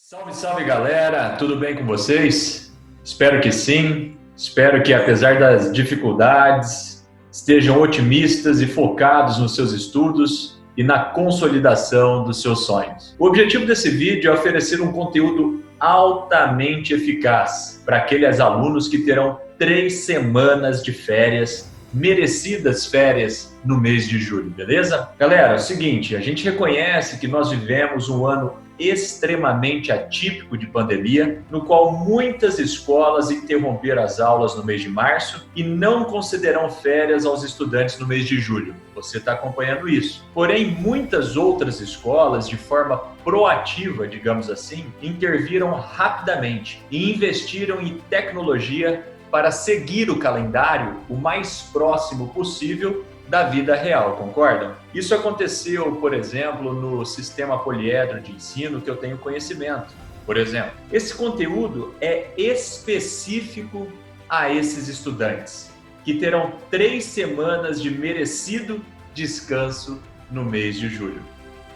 Salve, salve galera, tudo bem com vocês? Espero que sim, espero que apesar das dificuldades, estejam otimistas e focados nos seus estudos e na consolidação dos seus sonhos. O objetivo desse vídeo é oferecer um conteúdo altamente eficaz para aqueles alunos que terão 3 semanas de férias, merecidas férias no mês de julho, beleza? Galera, é o seguinte, a gente reconhece que nós vivemos um ano extremamente atípico de pandemia, no qual muitas escolas interromperam as aulas no mês de março e não concederão férias aos estudantes no mês de julho. Você está acompanhando isso. Porém, muitas outras escolas, de forma proativa, digamos assim, interviram rapidamente e investiram em tecnologia para seguir o calendário o mais próximo possível da vida real, concordam? Isso aconteceu, por exemplo, no sistema poliedro de ensino que eu tenho conhecimento. Por exemplo, esse conteúdo é específico a esses estudantes, que terão 3 semanas de merecido descanso no mês de julho.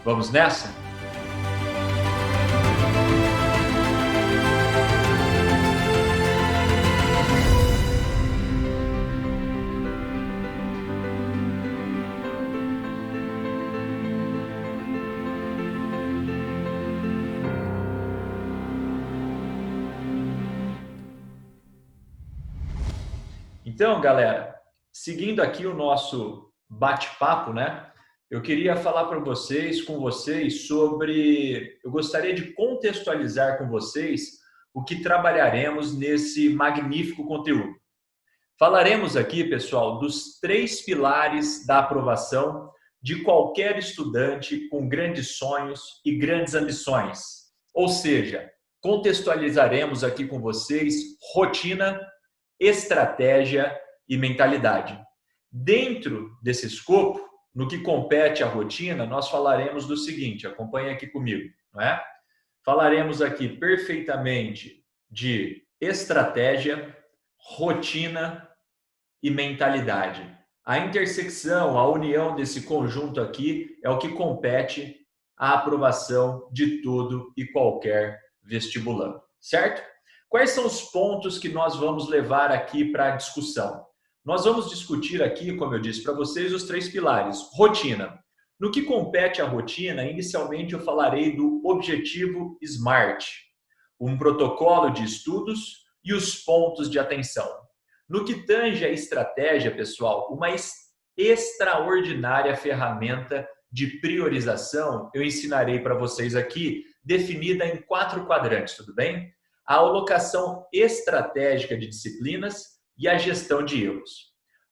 Vamos nessa? Então, galera, seguindo aqui o nosso bate-papo, né? Eu queria falar com vocês sobre... Eu gostaria de contextualizar com vocês o que trabalharemos nesse magnífico conteúdo. Falaremos aqui, pessoal, dos 3 pilares da aprovação de qualquer estudante com grandes sonhos e grandes ambições. Ou seja, contextualizaremos aqui com vocês rotina, estratégia e mentalidade. Dentro desse escopo, no que compete à rotina, nós falaremos do seguinte, acompanhe aqui comigo, não é? Falaremos aqui perfeitamente de estratégia, rotina e mentalidade. A intersecção, a união desse conjunto aqui é o que compete à aprovação de todo e qualquer vestibulando, certo? Quais são os pontos que nós vamos levar aqui para a discussão? Nós vamos discutir aqui, como eu disse para vocês, os 3 pilares. Rotina. No que compete à rotina, inicialmente eu falarei do objetivo SMART, um protocolo de estudos e os pontos de atenção. No que tange à estratégia, pessoal, uma extraordinária ferramenta de priorização eu ensinarei para vocês aqui, definida em 4 quadrantes, tudo bem? A alocação estratégica de disciplinas e a gestão de erros.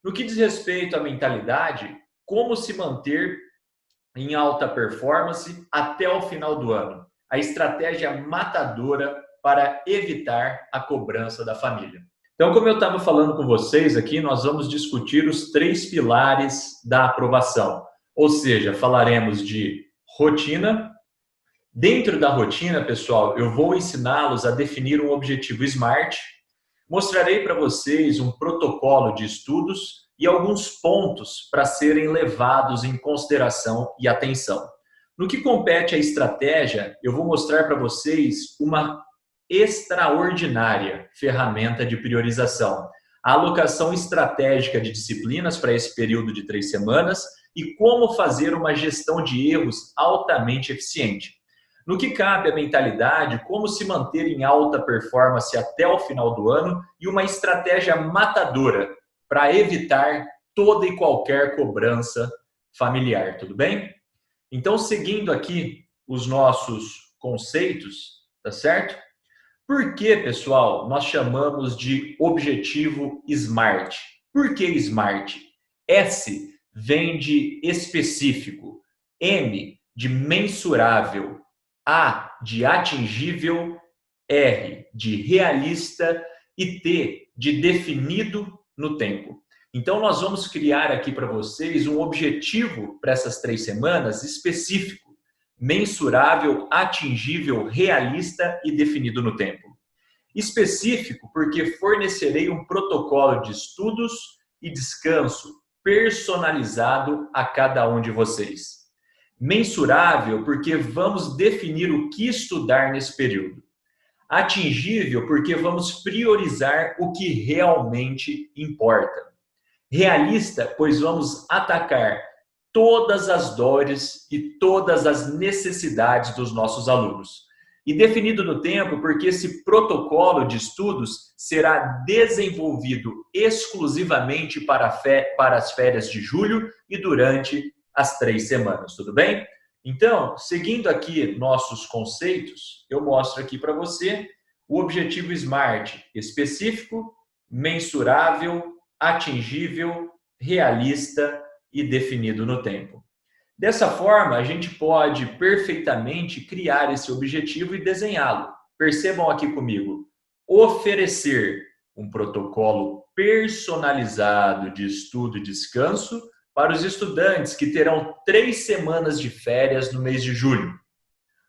No que diz respeito à mentalidade, como se manter em alta performance até o final do ano. A estratégia matadora para evitar a cobrança da família. Então, como eu estava falando com vocês aqui, nós vamos discutir os 3 pilares da aprovação. Ou seja, falaremos de rotina. Dentro da rotina, pessoal, eu vou ensiná-los a definir um objetivo SMART, mostrarei para vocês um protocolo de estudos e alguns pontos para serem levados em consideração e atenção. No que compete à estratégia, eu vou mostrar para vocês uma extraordinária ferramenta de priorização, a alocação estratégica de disciplinas para esse período de 3 semanas e como fazer uma gestão de erros altamente eficiente. No que cabe à mentalidade, como se manter em alta performance até o final do ano e uma estratégia matadora para evitar toda e qualquer cobrança familiar, tudo bem? Então, seguindo aqui os nossos conceitos, tá certo? Por que, pessoal, nós chamamos de objetivo SMART? Por que SMART? S vem de específico, M de mensurável, A de atingível, R de realista e T de definido no tempo. Então, nós vamos criar aqui para vocês um objetivo para essas 3 semanas específico, mensurável, atingível, realista e definido no tempo. Específico porque fornecerei um protocolo de estudos e descanso personalizado a cada um de vocês. Mensurável, porque vamos definir o que estudar nesse período. Atingível, porque vamos priorizar o que realmente importa. Realista, pois vamos atacar todas as dores e todas as necessidades dos nossos alunos. E definido no tempo, porque esse protocolo de estudos será desenvolvido exclusivamente para as férias de julho e durante as 3 semanas, tudo bem? Então, seguindo aqui nossos conceitos, eu mostro aqui para você o objetivo SMART: específico, mensurável, atingível, realista e definido no tempo. Dessa forma, a gente pode perfeitamente criar esse objetivo e desenhá-lo. Percebam aqui comigo: oferecer um protocolo personalizado de estudo e descanso para os estudantes que terão 3 semanas de férias no mês de julho,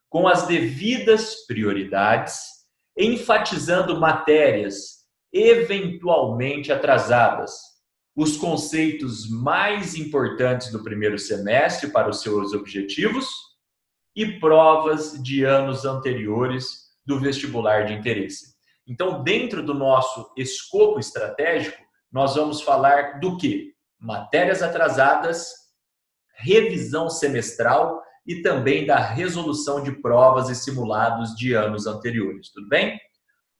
com as devidas prioridades, enfatizando matérias eventualmente atrasadas, os conceitos mais importantes do primeiro semestre para os seus objetivos e provas de anos anteriores do vestibular de interesse. Então, dentro do nosso escopo estratégico, nós vamos falar do quê? Matérias atrasadas, revisão semestral e também da resolução de provas e simulados de anos anteriores. Tudo bem?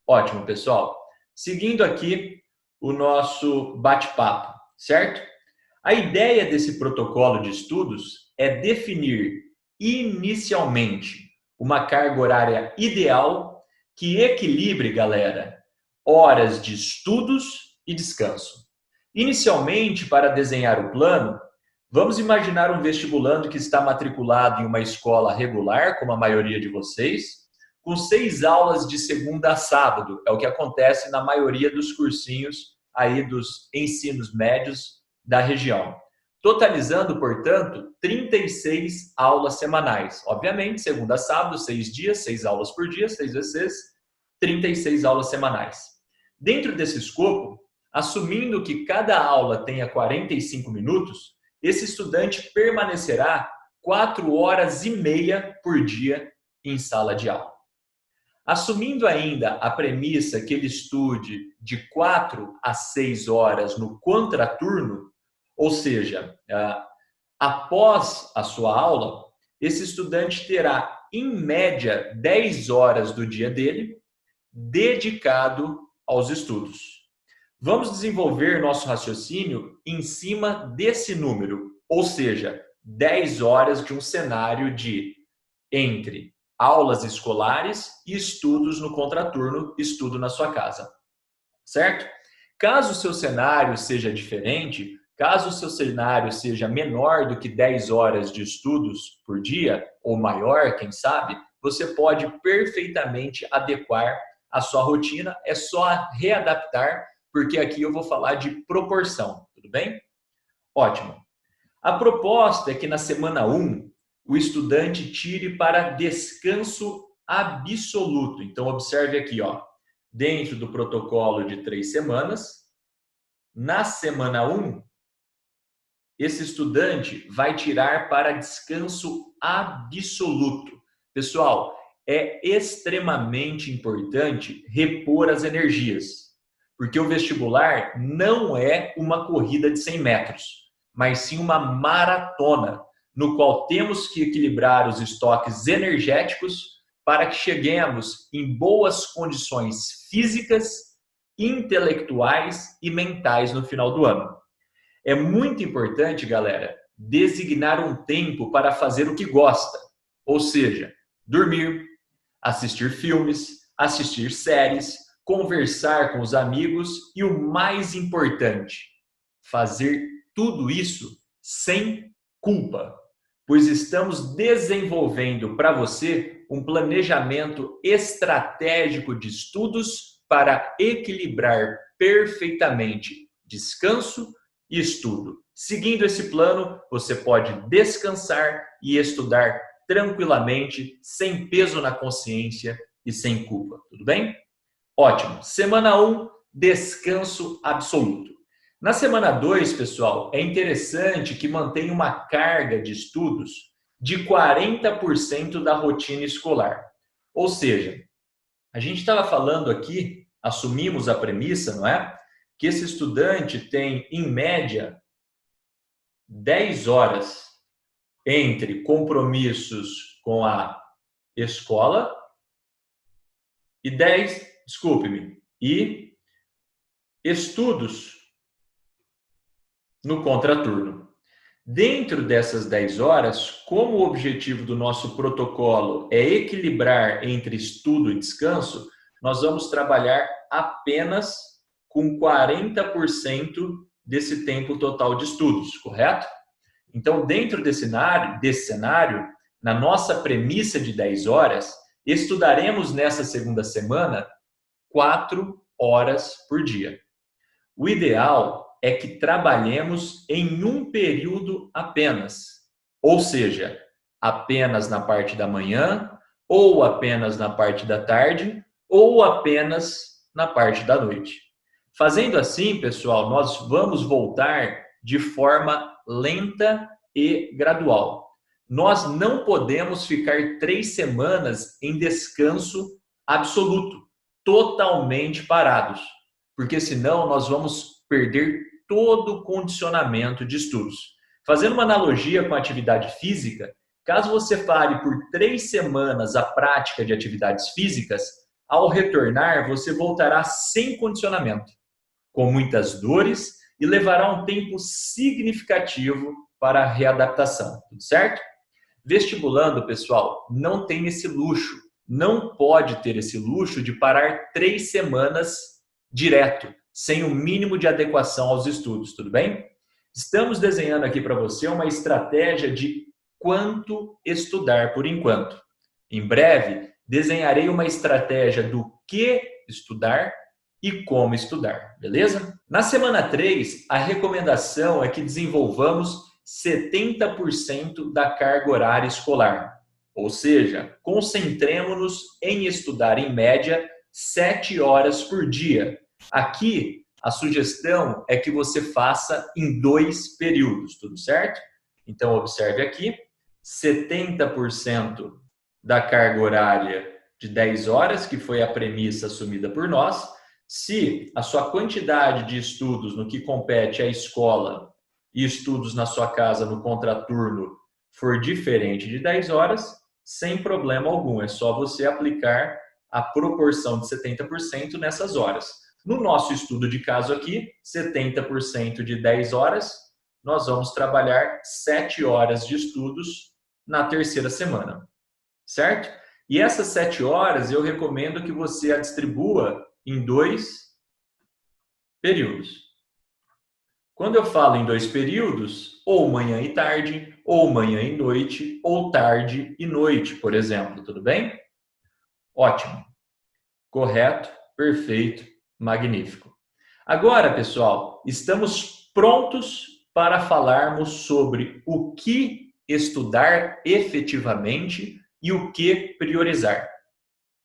Ótimo, pessoal. Seguindo aqui o nosso bate-papo, certo? A ideia desse protocolo de estudos é definir inicialmente uma carga horária ideal que equilibre, galera, horas de estudos e descanso. Inicialmente, para desenhar o plano, vamos imaginar um vestibulando que está matriculado em uma escola regular, como a maioria de vocês, com 6 aulas de segunda a sábado. É o que acontece na maioria dos cursinhos aí dos ensinos médios da região. Totalizando, portanto, 36 aulas semanais. Obviamente, segunda a sábado, 6 dias, 6 aulas por dia, 6 vezes 6, 36 aulas semanais. Dentro desse escopo, assumindo que cada aula tenha 45 minutos, esse estudante permanecerá 4 horas e meia por dia em sala de aula. Assumindo ainda a premissa que ele estude de 4 a 6 horas no contraturno, ou seja, após a sua aula, esse estudante terá, em média, 10 horas do dia dele dedicado aos estudos. Vamos desenvolver nosso raciocínio em cima desse número, ou seja, 10 horas de um cenário de entre aulas escolares e estudos no contraturno, estudo na sua casa, certo? Caso o seu cenário seja diferente, caso o seu cenário seja menor do que 10 horas de estudos por dia, ou maior, quem sabe, você pode perfeitamente adequar a sua rotina, é só readaptar, porque aqui eu vou falar de proporção, tudo bem? Ótimo. A proposta é que na semana 1, o estudante tire para descanso absoluto. Então, observe aqui, ó, dentro do protocolo de 3 semanas, na semana 1, esse estudante vai tirar para descanso absoluto. Pessoal, é extremamente importante repor as energias, porque o vestibular não é uma corrida de 100 metros, mas sim uma maratona, no qual temos que equilibrar os estoques energéticos para que cheguemos em boas condições físicas, intelectuais e mentais no final do ano. É muito importante, galera, designar um tempo para fazer o que gosta, ou seja, dormir, assistir filmes, assistir séries, conversar com os amigos e o mais importante, fazer tudo isso sem culpa, pois estamos desenvolvendo para você um planejamento estratégico de estudos para equilibrar perfeitamente descanso e estudo. Seguindo esse plano, você pode descansar e estudar tranquilamente, sem peso na consciência e sem culpa, tudo bem? Ótimo. Semana 1, descanso absoluto. Na semana 2, pessoal, é interessante que mantenha uma carga de estudos de 40% da rotina escolar. Ou seja, a gente estava falando aqui, assumimos a premissa, não é? Que esse estudante tem, em média, 10 horas entre compromissos com a escola e e estudos no contraturno. Dentro dessas 10 horas, como o objetivo do nosso protocolo é equilibrar entre estudo e descanso, nós vamos trabalhar apenas com 40% desse tempo total de estudos, correto? Então, dentro desse cenário, na nossa premissa de 10 horas, estudaremos nessa segunda semana 4 horas por dia. O ideal é que trabalhemos em um período apenas, ou seja, apenas na parte da manhã, ou apenas na parte da tarde, ou apenas na parte da noite. Fazendo assim, pessoal, nós vamos voltar de forma lenta e gradual. Nós não podemos ficar 3 semanas em descanso absoluto, totalmente parados, porque senão nós vamos perder todo o condicionamento de estudos. Fazendo uma analogia com a atividade física, caso você pare por 3 semanas a prática de atividades físicas, ao retornar você voltará sem condicionamento, com muitas dores e levará um tempo significativo para a readaptação, tudo certo? Vestibulando, pessoal, não tem esse luxo, não pode ter esse luxo de parar 3 semanas direto, sem o mínimo de adequação aos estudos, tudo bem? Estamos desenhando aqui para você uma estratégia de quanto estudar por enquanto. Em breve, desenharei uma estratégia do que estudar e como estudar, beleza? Na semana 3, a recomendação é que desenvolvamos 70% da carga horária escolar. Ou seja, concentremos-nos em estudar em média 7 horas por dia. Aqui, a sugestão é que você faça em 2 períodos, tudo certo? Então, observe aqui, 70% da carga horária de 10 horas, que foi a premissa assumida por nós. Se a sua quantidade de estudos no que compete à escola e estudos na sua casa no contraturno for diferente de 10 horas, sem problema algum, é só você aplicar a proporção de 70% nessas horas. No nosso estudo de caso aqui, 70% de 10 horas, nós vamos trabalhar 7 horas de estudos na terceira semana, certo? E essas 7 horas eu recomendo que você a distribua em 2 períodos. Quando eu falo em 2 períodos, ou manhã e tarde, ou manhã e noite, ou tarde e noite, por exemplo, tudo bem? Ótimo. Correto, perfeito, magnífico. Agora, pessoal, estamos prontos para falarmos sobre o que estudar efetivamente e o que priorizar.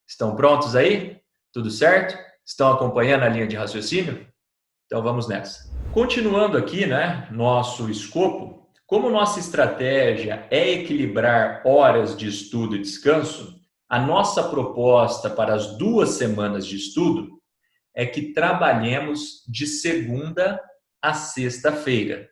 Estão prontos aí? Tudo certo? Estão acompanhando a linha de raciocínio? Então vamos nessa. Continuando aqui, nosso escopo, como nossa estratégia é equilibrar horas de estudo e descanso, a nossa proposta para as 2 semanas de estudo é que trabalhemos de segunda a sexta-feira.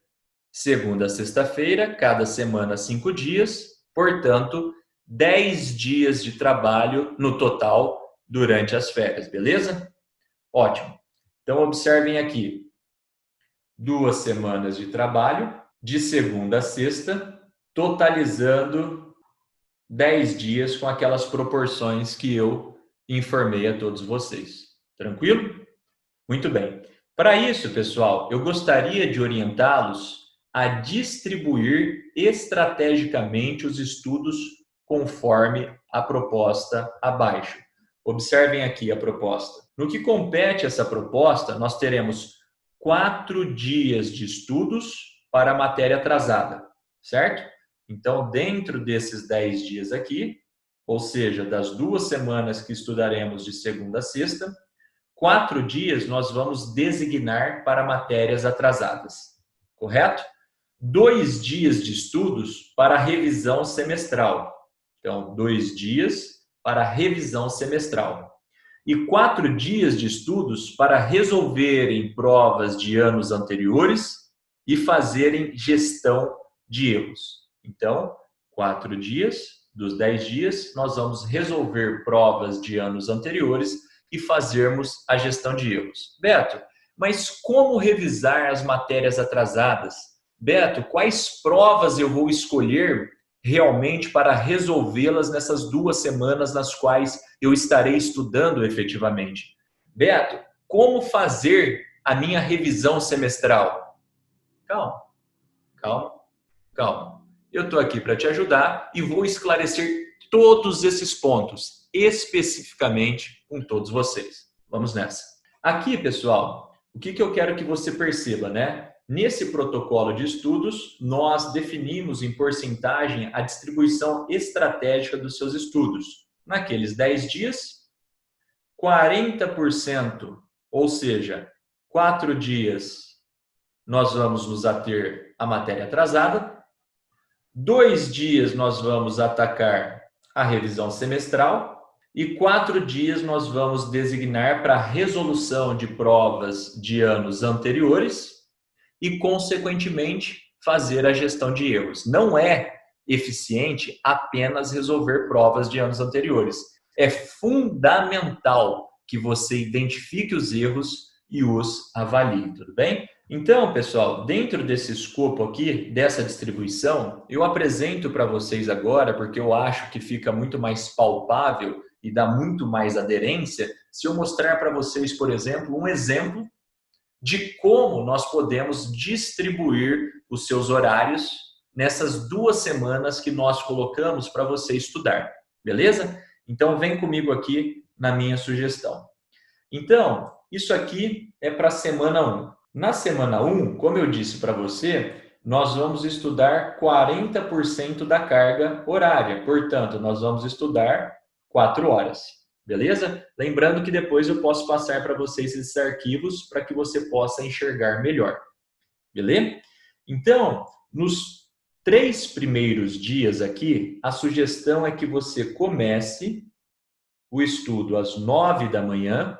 Segunda a sexta-feira, cada semana 5 dias, portanto, 10 dias de trabalho no total durante as férias, beleza? Ótimo. Então, observem aqui. 2 semanas de trabalho, de segunda a sexta, totalizando 10 dias com aquelas proporções que eu informei a todos vocês. Tranquilo? Muito bem. Para isso, pessoal, eu gostaria de orientá-los a distribuir estrategicamente os estudos conforme a proposta abaixo. Observem aqui a proposta. No que compete essa proposta, nós teremos 4 dias de estudos para a matéria atrasada, certo? Então, dentro desses 10 dias aqui, ou seja, das 2 semanas que estudaremos de segunda a sexta, 4 dias nós vamos designar para matérias atrasadas, correto? 2 dias de estudos para revisão semestral. Então, 2 dias para revisão semestral. E 4 dias de estudos para resolverem provas de anos anteriores e fazerem gestão de erros. Então, 4 dias, dos 10 dias, nós vamos resolver provas de anos anteriores e fazermos a gestão de erros. Beto, mas como revisar as matérias atrasadas? Beto, quais provas eu vou escolher realmente para resolvê-las nessas 2 semanas nas quais eu estarei estudando efetivamente? Beto, como fazer a minha revisão semestral? Calma, calma, calma. Eu estou aqui para te ajudar e vou esclarecer todos esses pontos, especificamente com todos vocês. Vamos nessa. Aqui, pessoal, o que eu quero que você perceba, né? Nesse protocolo de estudos, nós definimos em porcentagem a distribuição estratégica dos seus estudos. Naqueles 10 dias, 40%, ou seja, 4 dias, nós vamos nos ater à matéria atrasada. 2 dias nós vamos atacar a revisão semestral e 4 dias nós vamos designar para resolução de provas de anos anteriores e, consequentemente, fazer a gestão de erros. Não é eficiente apenas resolver provas de anos anteriores. É fundamental que você identifique os erros e os avalie, tudo bem? Então, pessoal, dentro desse escopo aqui, dessa distribuição, eu apresento para vocês agora, porque eu acho que fica muito mais palpável e dá muito mais aderência, se eu mostrar para vocês, por exemplo, um exemplo de como nós podemos distribuir os seus horários nessas 2 semanas que nós colocamos para você estudar, beleza? Então, vem comigo aqui na minha sugestão. Então, isso aqui é para a semana 1. Na semana 1, como eu disse para você, nós vamos estudar 40% da carga horária. Portanto, nós vamos estudar 4 horas. Beleza? Lembrando que depois eu posso passar para vocês esses arquivos para que você possa enxergar melhor. Beleza? Então, nos 3 primeiros dias aqui, a sugestão é que você comece o estudo às 9 da manhã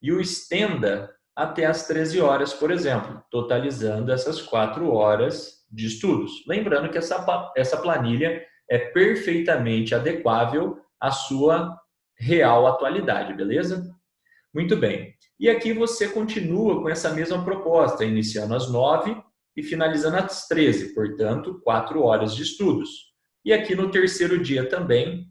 e o estenda até às 13 horas, por exemplo, totalizando essas 4 horas de estudos. Lembrando que essa planilha é perfeitamente adequável à sua real atualidade, beleza? Muito bem. E aqui você continua com essa mesma proposta, iniciando às 9 e finalizando às 13, portanto, 4 horas de estudos. E aqui no terceiro dia também,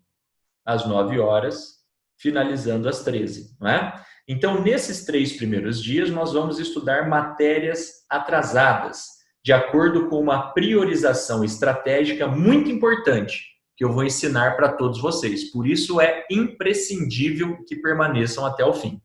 às 9 horas, finalizando às 13, não é? Então, nesses 3 primeiros dias, nós vamos estudar matérias atrasadas, de acordo com uma priorização estratégica muito importante, que eu vou ensinar para todos vocês. Por isso, é imprescindível que permaneçam até o fim.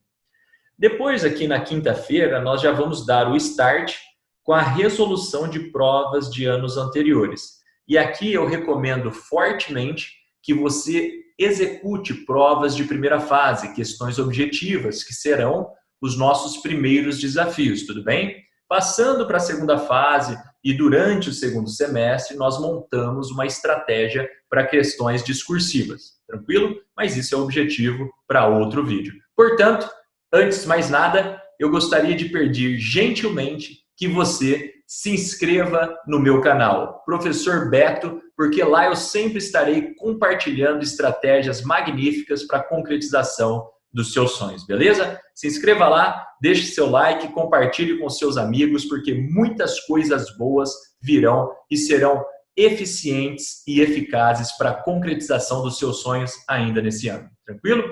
Depois, aqui na quinta-feira, nós já vamos dar o start com a resolução de provas de anos anteriores. E aqui eu recomendo fortemente que você execute provas de primeira fase, questões objetivas, que serão os nossos primeiros desafios, tudo bem? Passando para a segunda fase e durante o segundo semestre, nós montamos uma estratégia para questões discursivas, tranquilo? Mas isso é objetivo para outro vídeo. Portanto, antes de mais nada, eu gostaria de pedir gentilmente que você se inscreva no meu canal, Professor Beto, porque lá eu sempre estarei compartilhando estratégias magníficas para a concretização dos seus sonhos, beleza? Se inscreva lá, deixe seu like, compartilhe com seus amigos, porque muitas coisas boas virão e serão eficientes e eficazes para a concretização dos seus sonhos ainda nesse ano. Tranquilo?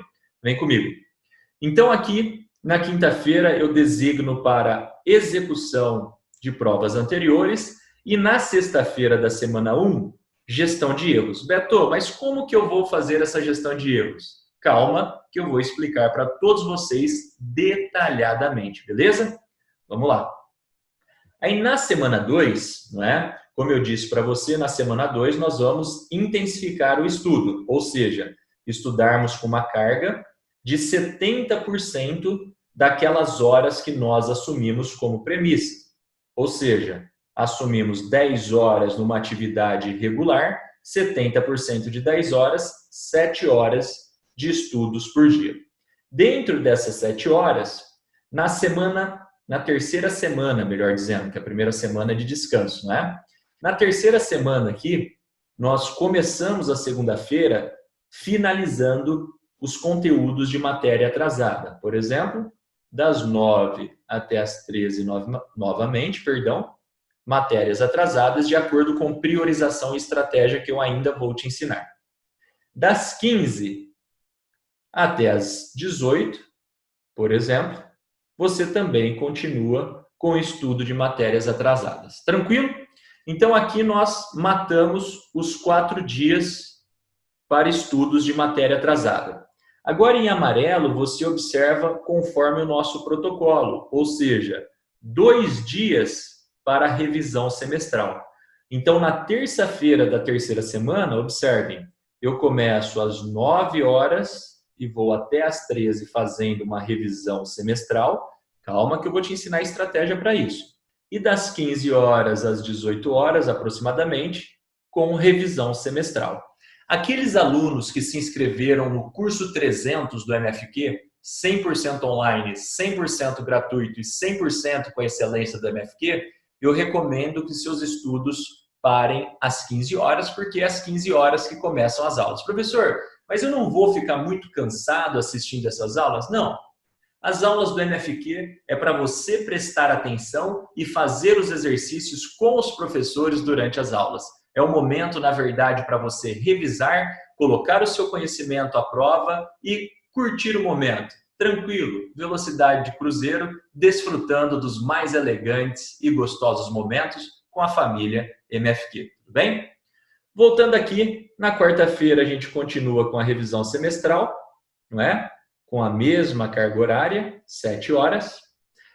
Vem comigo. Então, aqui, na quinta-feira, eu designo para execução de provas anteriores e na sexta-feira da semana 1, gestão de erros. Beto, mas como que eu vou fazer essa gestão de erros? Calma, que eu vou explicar para todos vocês detalhadamente, beleza? Vamos lá. Aí na semana 2, não é? Como eu disse para você, na semana 2 nós vamos intensificar o estudo, ou seja, estudarmos com uma carga de 70% daquelas horas que nós assumimos como premissa. Ou seja, assumimos 10 horas numa atividade regular, 70% de 10 horas, 7 horas de estudos por dia. Dentro dessas 7 horas, na terceira semana, melhor dizendo, que a primeira semana é de descanso, né? Na terceira semana aqui, nós começamos a segunda-feira finalizando os conteúdos de matéria atrasada. Por exemplo, das 9 até as 13, novamente, matérias atrasadas de acordo com priorização e estratégia que eu ainda vou te ensinar. Das 15 até as 18, por exemplo, você também continua com o estudo de matérias atrasadas. Tranquilo? Então, aqui nós matamos os 4 dias para estudos de matéria atrasada. Agora, em amarelo, você observa conforme o nosso protocolo, ou seja, 2 dias para a revisão semestral. Então, na terça-feira da terceira semana, observem, eu começo às 9 horas e vou até às 13 fazendo uma revisão semestral. Calma que eu vou te ensinar a estratégia para isso. E das 15 horas às 18 horas, aproximadamente, com revisão semestral. Aqueles alunos que se inscreveram no curso 300 do MFQ, 100% online, 100% gratuito e 100% com excelência do MFQ, eu recomendo que seus estudos parem às 15 horas, porque é às 15 horas que começam as aulas. Professor, mas eu não vou ficar muito cansado assistindo essas aulas? Não. As aulas do MFQ é para você prestar atenção e fazer os exercícios com os professores durante as aulas. É o momento, na verdade, para você revisar, colocar o seu conhecimento à prova e curtir o momento. Tranquilo, velocidade de cruzeiro, desfrutando dos mais elegantes e gostosos momentos com a família MFQ. Tudo bem? Voltando aqui, na quarta-feira a gente continua com a revisão semestral, não é? Com a mesma carga horária, 7 horas.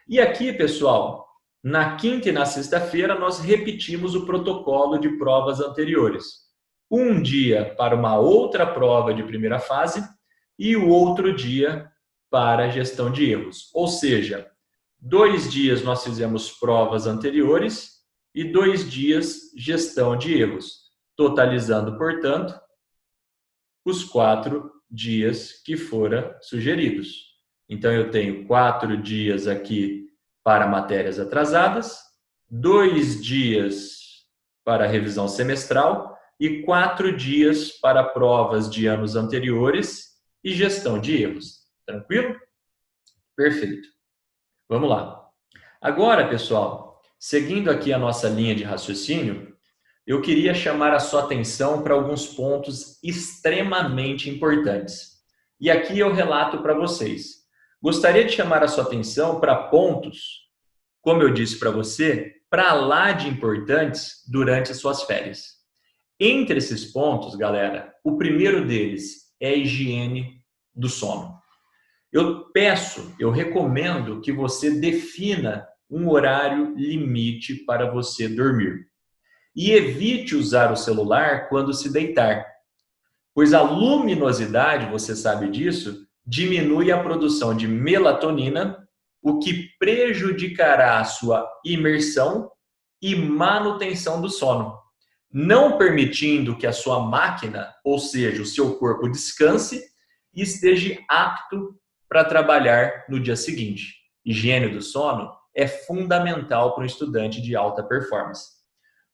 E aqui, pessoal, na quinta e na sexta-feira, nós repetimos o protocolo de provas anteriores. Um dia para uma outra prova de primeira fase e o outro dia para a gestão de erros. Ou seja, 2 dias nós fizemos provas anteriores e 2 dias gestão de erros, totalizando, portanto, os 4 dias que foram sugeridos. Então, eu tenho 4 dias aqui para matérias atrasadas, 2 dias para revisão semestral e 4 dias para provas de anos anteriores e gestão de erros. Tranquilo? Perfeito. Vamos lá. Agora, pessoal, seguindo aqui a nossa linha de raciocínio, eu queria chamar a sua atenção para alguns pontos extremamente importantes. E aqui eu relato para vocês. Gostaria de chamar a sua atenção para pontos, como eu disse para você, para lá de importantes durante as suas férias. Entre esses pontos, galera, o primeiro deles é a higiene do sono. Eu recomendo que você defina um horário limite para você dormir. E evite usar o celular quando se deitar, pois a luminosidade, você sabe disso, diminui a produção de melatonina, o que prejudicará a sua imersão e manutenção do sono, não permitindo que a sua máquina, ou seja, o seu corpo, descanse e esteja apto para trabalhar no dia seguinte. Higiene do sono é fundamental para um estudante de alta performance.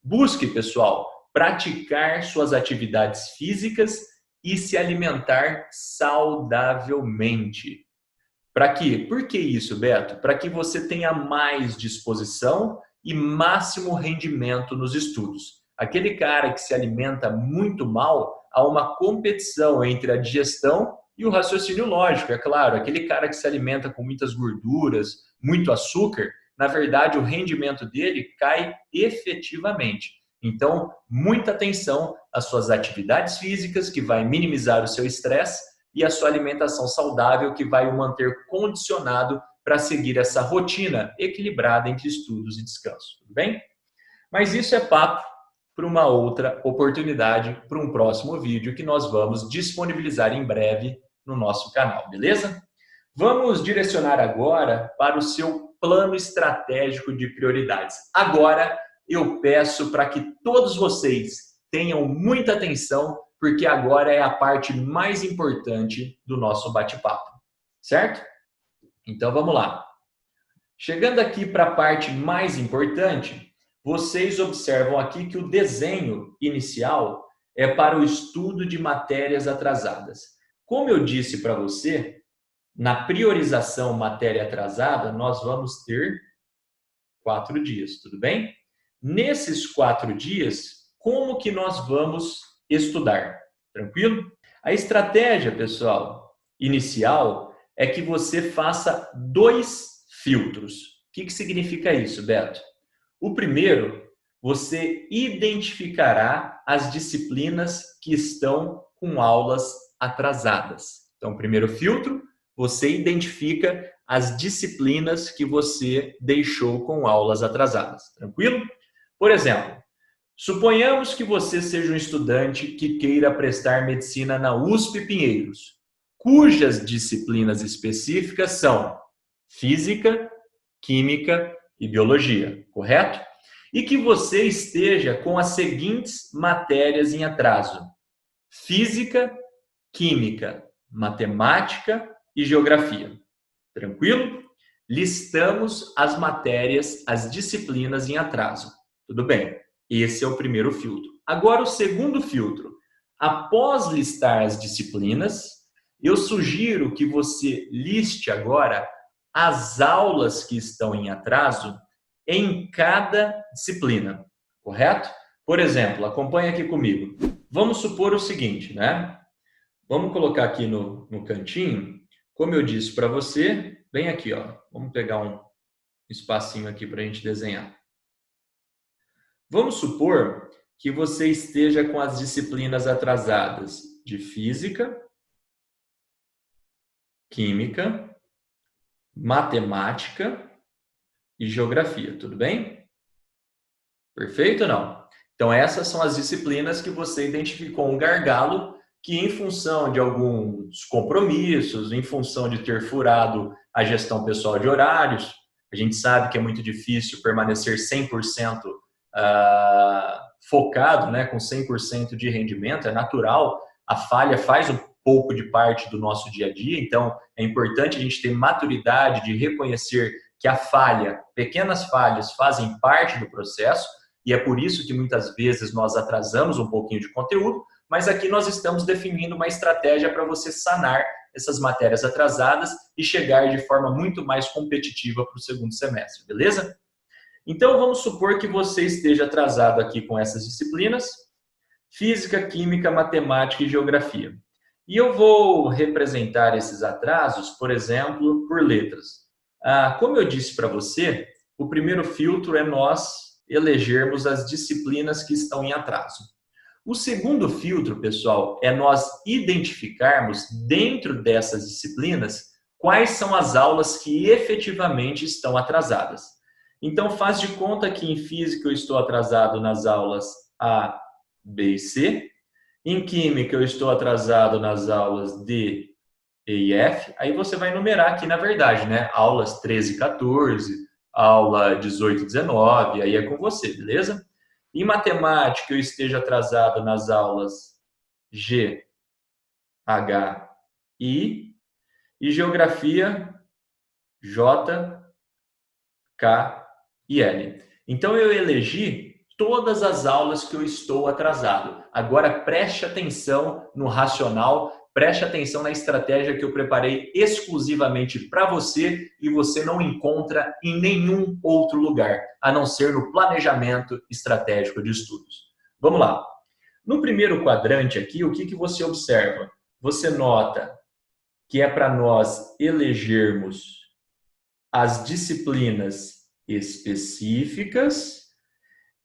Busque, pessoal, praticar suas atividades físicas e se alimentar saudavelmente. Para quê? Por que isso, Beto? Para que você tenha mais disposição e máximo rendimento nos estudos. Aquele cara que se alimenta muito mal, há uma competição entre a digestão e o raciocínio lógico, é claro. Aquele cara que se alimenta com muitas gorduras, muito açúcar, na verdade, o rendimento dele cai efetivamente. Então, muita atenção às suas atividades físicas, que vai minimizar o seu estresse, e a sua alimentação saudável, que vai o manter condicionado para seguir essa rotina equilibrada entre estudos e descanso. Tudo bem? Mas isso é papo para uma outra oportunidade, para um próximo vídeo que nós vamos disponibilizar em breve no nosso canal, beleza? Vamos direcionar agora para o seu plano estratégico de prioridades. Agora eu peço para que todos vocês tenham muita atenção, porque agora é a parte mais importante do nosso bate-papo, certo? Então vamos lá. Chegando aqui para a parte mais importante, vocês observam aqui que o desenho inicial é para o estudo de matérias atrasadas. Como eu disse para você, na priorização matéria atrasada, nós vamos ter 4 dias, tudo bem? Nesses 4 dias, como que nós vamos estudar? Tranquilo? A estratégia, pessoal, inicial é que você faça 2 filtros. O que significa isso, Beto? O primeiro, você identificará as disciplinas que estão com aulas atrasadas. Então, primeiro filtro, você identifica as disciplinas que você deixou com aulas atrasadas. Tranquilo? Por exemplo, suponhamos que você seja um estudante que queira prestar medicina na USP Pinheiros, cujas disciplinas específicas são Física, Química e Biologia, correto? E que você esteja com as seguintes matérias em atraso: Física, Química, Matemática e Geografia. Tranquilo? Listamos as matérias, as disciplinas em atraso. Tudo bem, esse é o primeiro filtro. Agora o segundo filtro. Após listar as disciplinas, eu sugiro que você liste agora as aulas que estão em atraso em cada disciplina, correto? Por exemplo, acompanha aqui comigo. Vamos supor o seguinte, né? Vamos colocar aqui no cantinho, como eu disse para você, bem aqui, ó. Vamos pegar um espacinho aqui para a gente desenhar. Vamos supor que você esteja com as disciplinas atrasadas de Física, Química, Matemática e Geografia, tudo bem? Perfeito ou não? Então essas são as disciplinas que você identificou um gargalo que, em função de alguns compromissos, em função de ter furado a gestão pessoal de horários, a gente sabe que é muito difícil permanecer 100% focado, né, com 100% de rendimento, é natural, a falha faz um pouco de parte do nosso dia a dia, então é importante a gente ter maturidade de reconhecer que a falha, pequenas falhas fazem parte do processo, e é por isso que muitas vezes nós atrasamos um pouquinho de conteúdo, mas aqui nós estamos definindo uma estratégia para você sanar essas matérias atrasadas e chegar de forma muito mais competitiva para o segundo semestre, beleza? Então vamos supor que você esteja atrasado aqui com essas disciplinas, Física, Química, Matemática e Geografia. E eu vou representar esses atrasos, por exemplo, por letras. Como eu disse para você, o primeiro filtro é nós elegermos as disciplinas que estão em atraso. O segundo filtro, pessoal, é nós identificarmos dentro dessas disciplinas quais são as aulas que efetivamente estão atrasadas. Então, faz de conta que em Física eu estou atrasado nas aulas A, B e C. Em Química eu estou atrasado nas aulas D, E e F. Aí você vai numerar aqui, na verdade, né? Aulas 13 e 14, aula 18 e 19, aí é com você, beleza? Em Matemática eu esteja atrasado nas aulas G, H, I. E Geografia, J, K e L. Então eu elegi todas as aulas que eu estou atrasado. Agora preste atenção no racional, preste atenção na estratégia que eu preparei exclusivamente para você e você não encontra em nenhum outro lugar, a não ser no planejamento estratégico de estudos. Vamos lá. No primeiro quadrante aqui, o que você observa? Você nota que é para nós elegermos as disciplinas específicas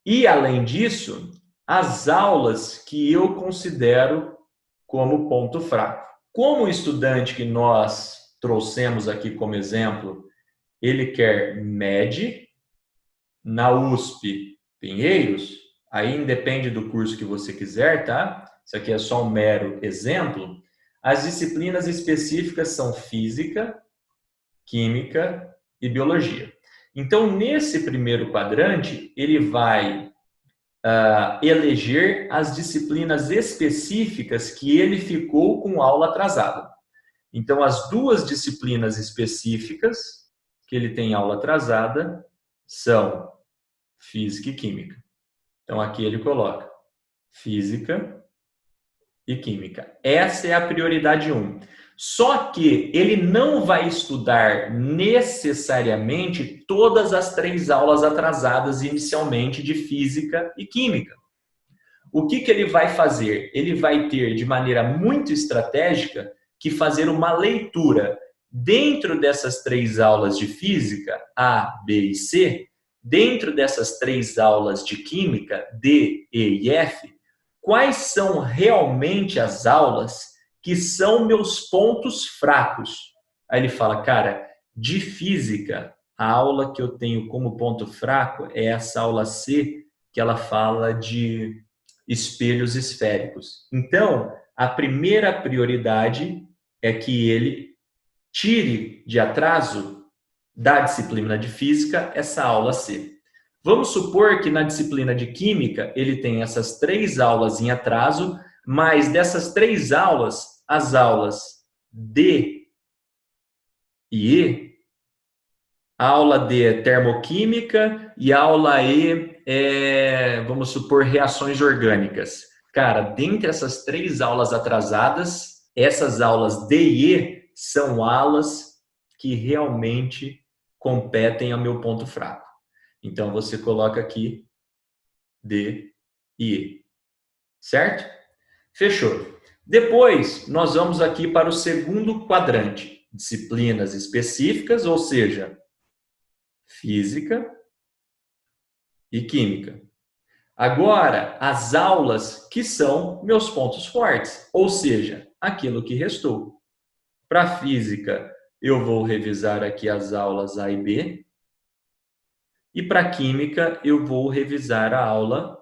e, além disso, as aulas que eu considero como ponto fraco. Como o estudante que nós trouxemos aqui como exemplo, ele quer MED na USP Pinheiros, aí independe do curso que você quiser, tá? Isso aqui é só um mero exemplo. As disciplinas específicas são Física, Química e Biologia. Então, nesse primeiro quadrante, ele vai eleger as disciplinas específicas que ele ficou com aula atrasada. Então, as duas disciplinas específicas que ele tem aula atrasada são Física e Química. Então, aqui ele coloca Física e Química. Essa é a prioridade 1. Só que ele não vai estudar necessariamente todas as 3 aulas atrasadas inicialmente de Física e Química. O que ele vai fazer? Ele vai ter, de maneira muito estratégica, que fazer uma leitura dentro dessas 3 aulas de Física, A, B e C, dentro dessas 3 aulas de Química, D, E e F, quais são realmente as aulas que são meus pontos fracos. Aí ele fala, cara, de Física, a aula que eu tenho como ponto fraco é essa aula C, que ela fala de espelhos esféricos. Então, a primeira prioridade é que ele tire de atraso da disciplina de Física essa aula C. Vamos supor que na disciplina de Química ele tem essas 3 aulas em atraso, mas dessas 3 aulas, as aulas D e E, a aula D é termoquímica e a aula E é, vamos supor, reações orgânicas. Cara, dentre essas 3 aulas atrasadas, essas aulas D e E são aulas que realmente competem ao meu ponto fraco. Então, você coloca aqui D e E, certo? Fechou. Depois, nós vamos aqui para o segundo quadrante, disciplinas específicas, ou seja, Física e Química. Agora, as aulas que são meus pontos fortes, ou seja, aquilo que restou. Para Física, eu vou revisar aqui as aulas A e B. E para Química, eu vou revisar a aula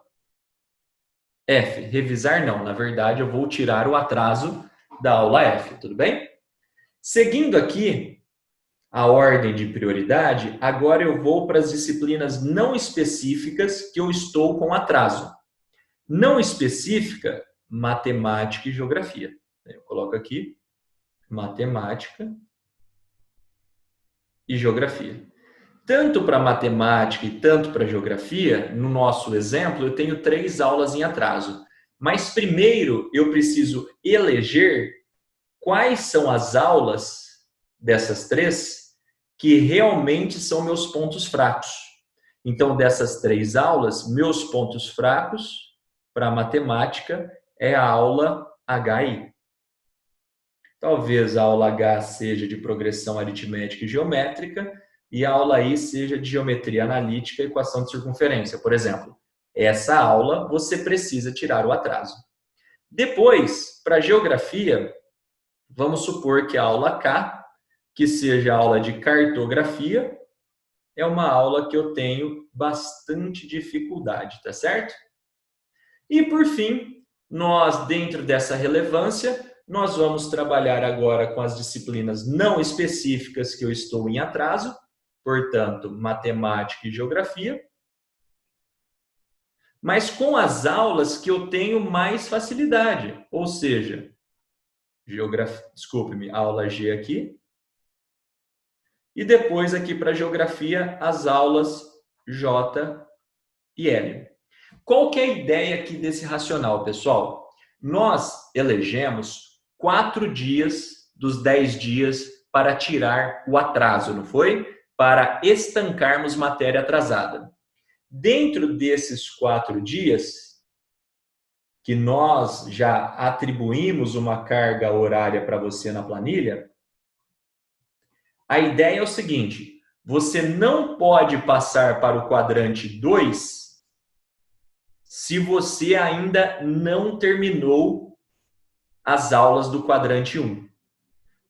F. Revisar não, na verdade, eu vou tirar o atraso da aula F, tudo bem? Seguindo aqui a ordem de prioridade, agora eu vou para as disciplinas não específicas que eu estou com atraso. Não específica, matemática e geografia. Eu coloco aqui, matemática e geografia. Tanto para matemática e tanto para geografia, no nosso exemplo, eu tenho 3 aulas em atraso. Mas primeiro eu preciso eleger quais são as aulas dessas 3 que realmente são meus pontos fracos. Então, dessas 3 aulas, meus pontos fracos para matemática é a aula HI. Talvez a aula H seja de progressão aritmética e geométrica, e a aula I seja de geometria analítica e equação de circunferência, por exemplo. Essa aula você precisa tirar o atraso. Depois, para geografia, vamos supor que a aula K, que seja a aula de cartografia, é uma aula que eu tenho bastante dificuldade, tá certo? E por fim, nós, dentro dessa relevância, nós vamos trabalhar agora com as disciplinas não específicas que eu estou em atraso, portanto, matemática e geografia, mas com as aulas que eu tenho mais facilidade, ou seja, geografia, desculpe-me, aula G aqui, e depois aqui para geografia as aulas J e L. Qual que é a ideia aqui desse racional, pessoal? Nós elegemos 4 dias dos 10 dias para tirar o atraso, não foi? Para estancarmos matéria atrasada. Dentro desses 4 dias, que nós já atribuímos uma carga horária para você na planilha, a ideia é o seguinte, você não pode passar para o quadrante 2 se você ainda não terminou as aulas do quadrante 1.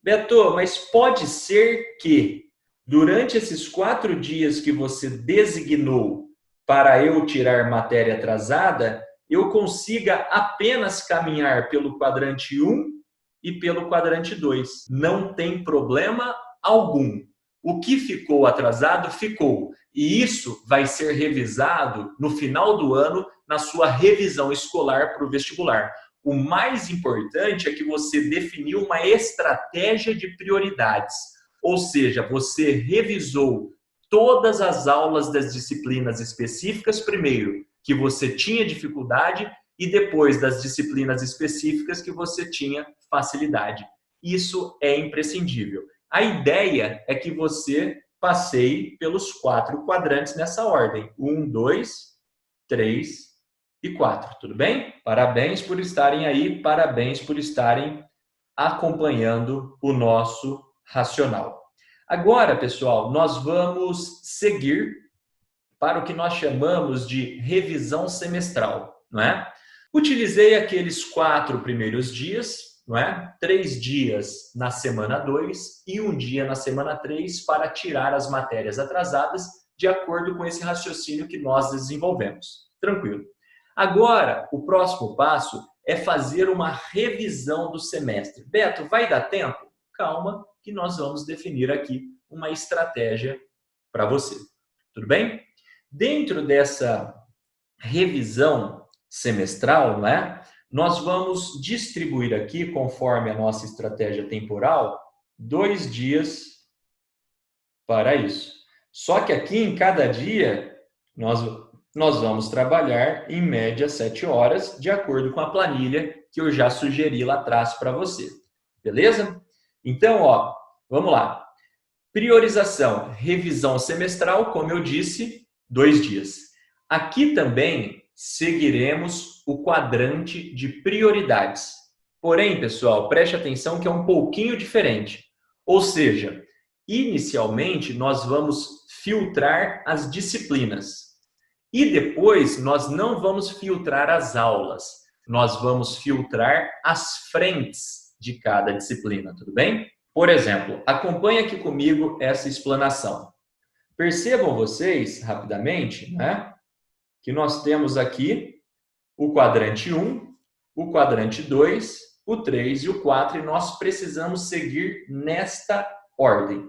Beto, mas pode ser que durante esses 4 dias que você designou para eu tirar matéria atrasada, eu consiga apenas caminhar pelo quadrante 1 e pelo quadrante 2. Não tem problema algum. O que ficou atrasado, ficou. E isso vai ser revisado no final do ano, na sua revisão escolar para o vestibular. O mais importante é que você definiu uma estratégia de prioridades. Ou seja, você revisou todas as aulas das disciplinas específicas primeiro, que você tinha dificuldade, e depois das disciplinas específicas que você tinha facilidade. Isso é imprescindível. A ideia é que você passeie pelos 4 quadrantes nessa ordem. 1, 2, 3 e 4. Tudo bem? Parabéns por estarem aí, parabéns por estarem acompanhando o nosso racional. Agora, pessoal, nós vamos seguir para o que nós chamamos de revisão semestral, não é? Utilizei aqueles 4 primeiros dias, não é? 3 dias na semana 2 e 1 dia na semana 3 para tirar as matérias atrasadas de acordo com esse raciocínio que nós desenvolvemos. Tranquilo. Agora, o próximo passo é fazer uma revisão do semestre. Beto, vai dar tempo? Calma, que nós vamos definir aqui uma estratégia para você. Tudo bem? Dentro dessa revisão semestral, não é? Nós vamos distribuir aqui, conforme a nossa estratégia temporal, 2 dias para isso. Só que aqui, em cada dia, nós vamos trabalhar, em média, 7 horas, de acordo com a planilha que eu já sugeri lá atrás para você. Beleza? Então, ó, vamos lá. Priorização, revisão semestral, como eu disse, 2 dias. Aqui também seguiremos o quadrante de prioridades. Porém, pessoal, preste atenção que é um pouquinho diferente. Ou seja, inicialmente nós vamos filtrar as disciplinas. E depois nós não vamos filtrar as aulas. Nós vamos filtrar as frentes de cada disciplina, tudo bem? Por exemplo, acompanhe aqui comigo essa explanação. Percebam vocês, rapidamente, né, que nós temos aqui o quadrante 1, o quadrante 2, o 3 e o 4, e nós precisamos seguir nesta ordem.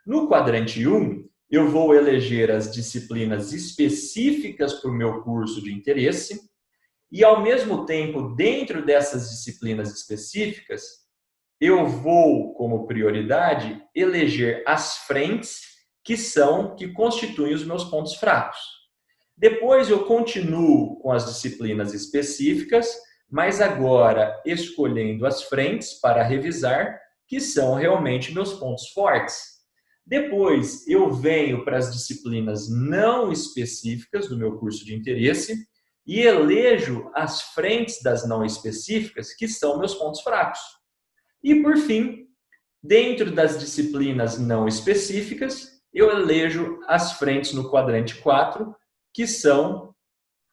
No quadrante 1, eu vou eleger as disciplinas específicas para o meu curso de interesse e, ao mesmo tempo, dentro dessas disciplinas específicas, eu vou, como prioridade, eleger as frentes que constituem os meus pontos fracos. Depois eu continuo com as disciplinas específicas, mas agora escolhendo as frentes para revisar, que são realmente meus pontos fortes. Depois eu venho para as disciplinas não específicas do meu curso de interesse e elejo as frentes das não específicas, que são meus pontos fracos. E, por fim, dentro das disciplinas não específicas, eu elejo as frentes no quadrante 4, que são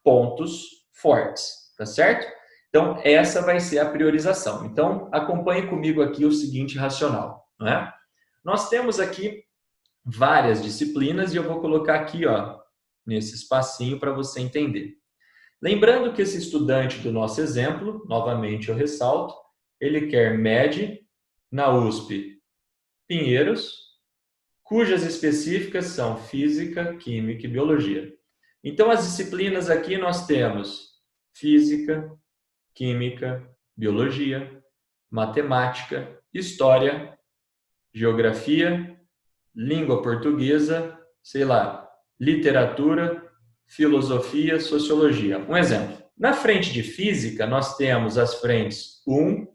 pontos fortes, tá certo? Então, essa vai ser a priorização. Então, acompanhe comigo aqui o seguinte racional, não é? Nós temos aqui várias disciplinas e eu vou colocar aqui, ó, nesse espacinho para você entender. Lembrando que esse estudante do nosso exemplo, novamente eu ressalto, ele quer MED na USP Pinheiros, cujas específicas são Física, Química e Biologia. Então, as disciplinas aqui nós temos Física, Química, Biologia, Matemática, História, Geografia, Língua Portuguesa, sei lá, Literatura, Filosofia, Sociologia. Um exemplo. Na frente de Física, nós temos as frentes 1,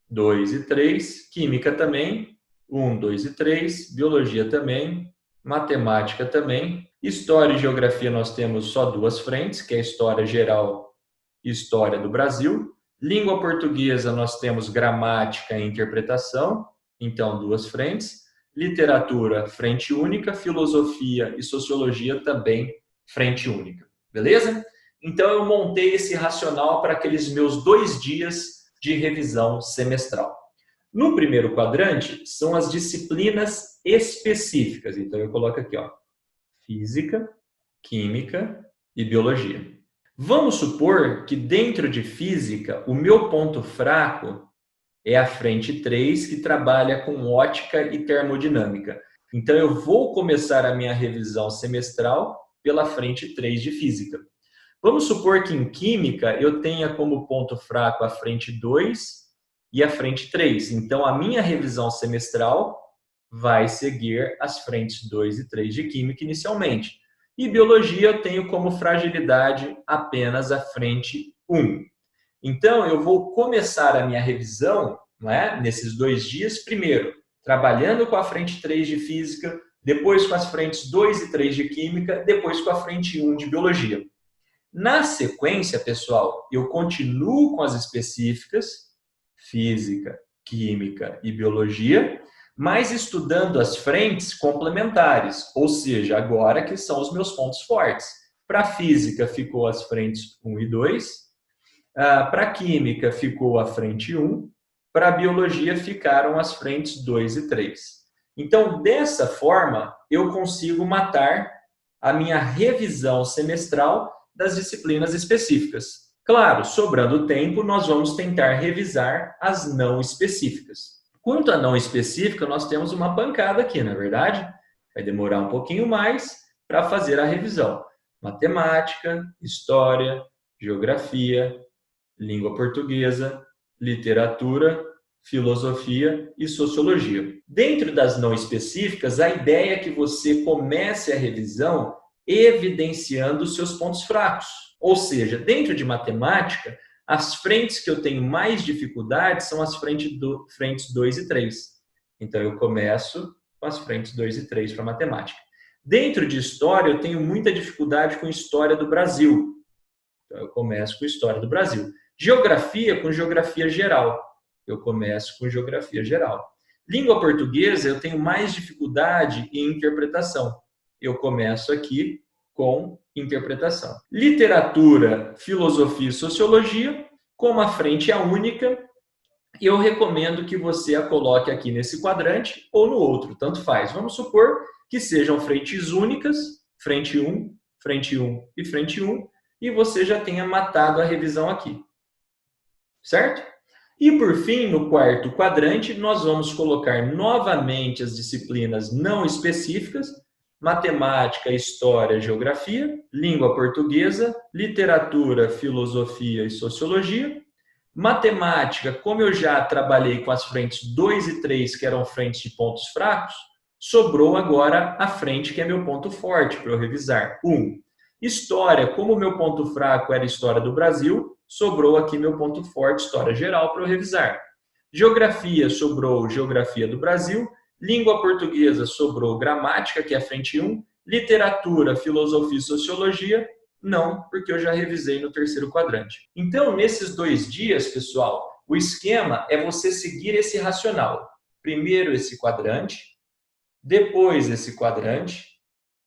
2 e 3, Química também, 1, 2 e 3, Biologia também, Matemática também, História e Geografia nós temos só 2 frentes, que é História Geral e História do Brasil. Língua Portuguesa nós temos Gramática e Interpretação, então 2 frentes. Literatura, frente única, Filosofia e Sociologia também, frente única. Beleza? Então eu montei esse racional para aqueles meus 2 dias de revisão semestral. No primeiro quadrante, são as disciplinas específicas. Então, eu coloco aqui, ó, Física, Química e Biologia. Vamos supor que dentro de Física, o meu ponto fraco é a frente 3, que trabalha com ótica e termodinâmica. Então, eu vou começar a minha revisão semestral pela frente 3 de Física. Vamos supor que em Química eu tenha como ponto fraco a frente 2 e a frente 3. Então, a minha revisão semestral vai seguir as frentes 2 e 3 de Química inicialmente. E Biologia eu tenho como fragilidade apenas a frente 1. Então, eu vou começar a minha revisão, não é, nesses 2 dias, primeiro, trabalhando com a frente 3 de Física, depois com as frentes 2 e 3 de Química, depois com a frente 1 de Biologia. Na sequência, pessoal, eu continuo com as específicas, Física, Química e Biologia, mas estudando as frentes complementares, ou seja, agora que são os meus pontos fortes. Para a Física ficou as frentes 1 e 2, para a Química ficou a frente 1, para a Biologia ficaram as frentes 2 e 3. Então, dessa forma, eu consigo matar a minha revisão semestral das disciplinas específicas. Claro, sobrando tempo, nós vamos tentar revisar as não específicas. Quanto à não específica, nós temos uma pancada aqui, não é verdade? Vai demorar um pouquinho mais para fazer a revisão. Matemática, História, Geografia, Língua Portuguesa, Literatura, Filosofia e Sociologia. Dentro das não específicas, a ideia é que você comece a revisão evidenciando os seus pontos fracos. Ou seja, dentro de matemática, as frentes que eu tenho mais dificuldade são as frentes 2 e 3. Então, eu começo com as frentes 2 e 3 para matemática. Dentro de história, eu tenho muita dificuldade com história do Brasil. Então, eu começo com história do Brasil. Geografia, com geografia geral. Eu começo com geografia geral. Língua portuguesa, eu tenho mais dificuldade em interpretação. Eu começo aqui com interpretação. Literatura, filosofia e sociologia, como a frente é única, eu recomendo que você a coloque aqui nesse quadrante ou no outro, tanto faz. Vamos supor que sejam frentes únicas, frente 1 e frente 1, e você já tenha matado a revisão aqui. Certo? E por fim, no quarto quadrante, nós vamos colocar novamente as disciplinas não específicas, matemática, história, geografia, língua portuguesa, literatura, filosofia e sociologia. Matemática, como eu já trabalhei com as frentes 2 e 3, que eram frentes de pontos fracos, sobrou agora a frente que é meu ponto forte para eu revisar. 1. História, como o meu ponto fraco era história do Brasil, sobrou aqui meu ponto forte, história geral, para eu revisar. Geografia, sobrou geografia do Brasil. Língua portuguesa, sobrou gramática, que é a frente 1. Literatura, filosofia e sociologia, não, porque eu já revisei no terceiro quadrante. Então, nesses 2 dias, pessoal, o esquema é você seguir esse racional. Primeiro esse quadrante, depois esse quadrante,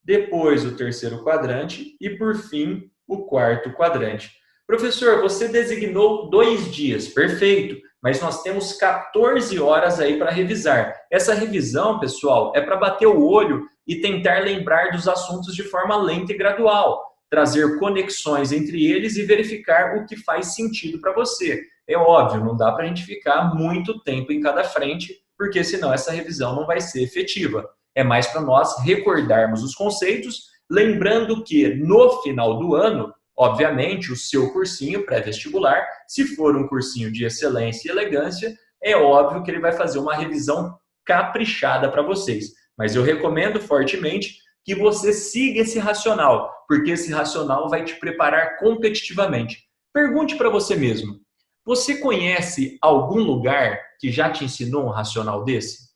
depois o terceiro quadrante e, por fim, o quarto quadrante. Professor, você designou 2 dias, perfeito, mas nós temos 14 horas aí para revisar. Essa revisão, pessoal, é para bater o olho e tentar lembrar dos assuntos de forma lenta e gradual, trazer conexões entre eles e verificar o que faz sentido para você. É óbvio, não dá para a gente ficar muito tempo em cada frente, porque senão essa revisão não vai ser efetiva. É mais para nós recordarmos os conceitos, lembrando que no final do ano, obviamente, o seu cursinho pré-vestibular, se for um cursinho de excelência e elegância, é óbvio que ele vai fazer uma revisão caprichada para vocês. Mas eu recomendo fortemente que você siga esse racional, porque esse racional vai te preparar competitivamente. Pergunte para você mesmo, você conhece algum lugar que já te ensinou um racional desse?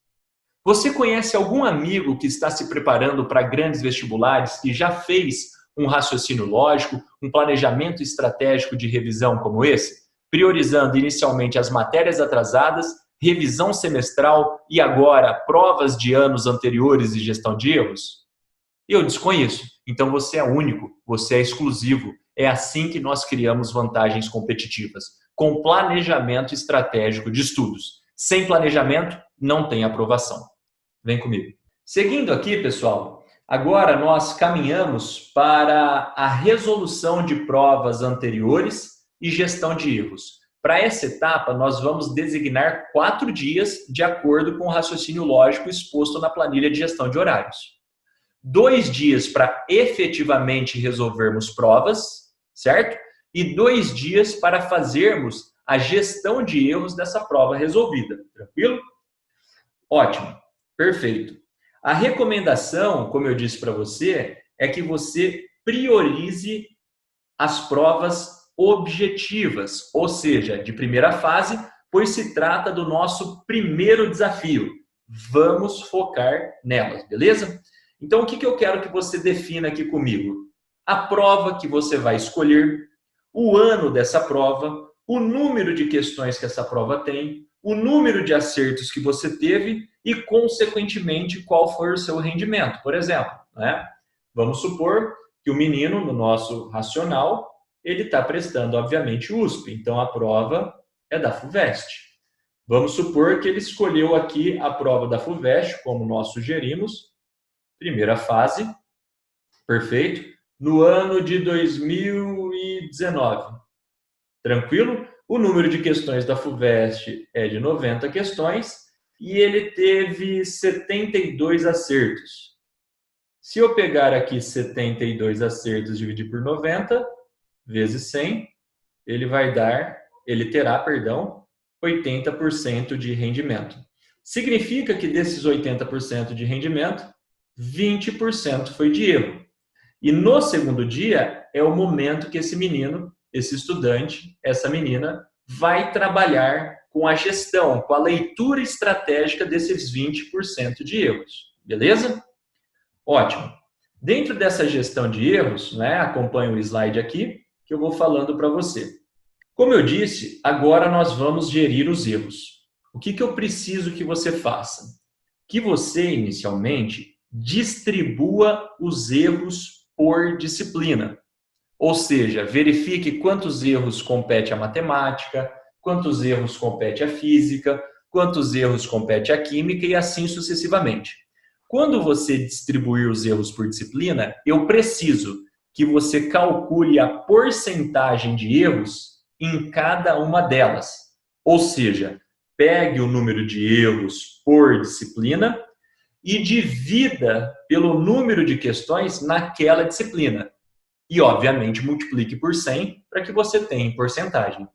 Você conhece algum amigo que está se preparando para grandes vestibulares e já fez um raciocínio lógico, um planejamento estratégico de revisão como esse? Priorizando inicialmente as matérias atrasadas, revisão semestral e agora provas de anos anteriores e gestão de erros? Eu desconheço. Então você é único, você é exclusivo. É assim que nós criamos vantagens competitivas, com planejamento estratégico de estudos. Sem planejamento, não tem aprovação. Vem comigo. Seguindo aqui, pessoal, agora nós caminhamos para a resolução de provas anteriores e gestão de erros. Para essa etapa, nós vamos designar 4 dias de acordo com o raciocínio lógico exposto na planilha de gestão de horários. 2 dias para efetivamente resolvermos provas, certo? E 2 dias para fazermos a gestão de erros dessa prova resolvida. Tranquilo? Ótimo. Perfeito. A recomendação, como eu disse para você, é que você priorize as provas objetivas, ou seja, de primeira fase, pois se trata do nosso primeiro desafio. Vamos focar nelas, beleza? Então, o que eu quero que você defina aqui comigo? A prova que você vai escolher, o ano dessa prova, o número de questões que essa prova tem, o número de acertos que você teve e, consequentemente, qual foi o seu rendimento. Por exemplo, né? Vamos supor que o menino, no nosso racional, ele está prestando, obviamente, USP. Então, a prova é da FUVEST. Vamos supor que ele escolheu aqui a prova da FUVEST, como nós sugerimos, primeira fase, perfeito, no ano de 2019. Tranquilo? O número de questões da FUVEST é de 90 questões e ele teve 72 acertos. Se eu pegar aqui 72 acertos e dividir por 90, vezes 100, ele terá 80% de rendimento. Significa que desses 80% de rendimento, 20% foi de erro. E no segundo dia é o momento que esse menino, esse estudante, essa menina, vai trabalhar com a gestão, com a leitura estratégica desses 20% de erros. Beleza? Ótimo. Dentro dessa gestão de erros, né, acompanhe o slide aqui, que eu vou falando para você. Como eu disse, agora nós vamos gerir os erros. O que eu preciso que você faça? Que você, inicialmente, distribua os erros por disciplina. Ou seja, verifique quantos erros compete à matemática, quantos erros compete à física, quantos erros compete à química e assim sucessivamente. Quando você distribuir os erros por disciplina, eu preciso que você calcule a porcentagem de erros em cada uma delas. Ou seja, pegue o número de erros por disciplina e divida pelo número de questões naquela disciplina. E, obviamente, multiplique por 100 para que você tenha em porcentagem.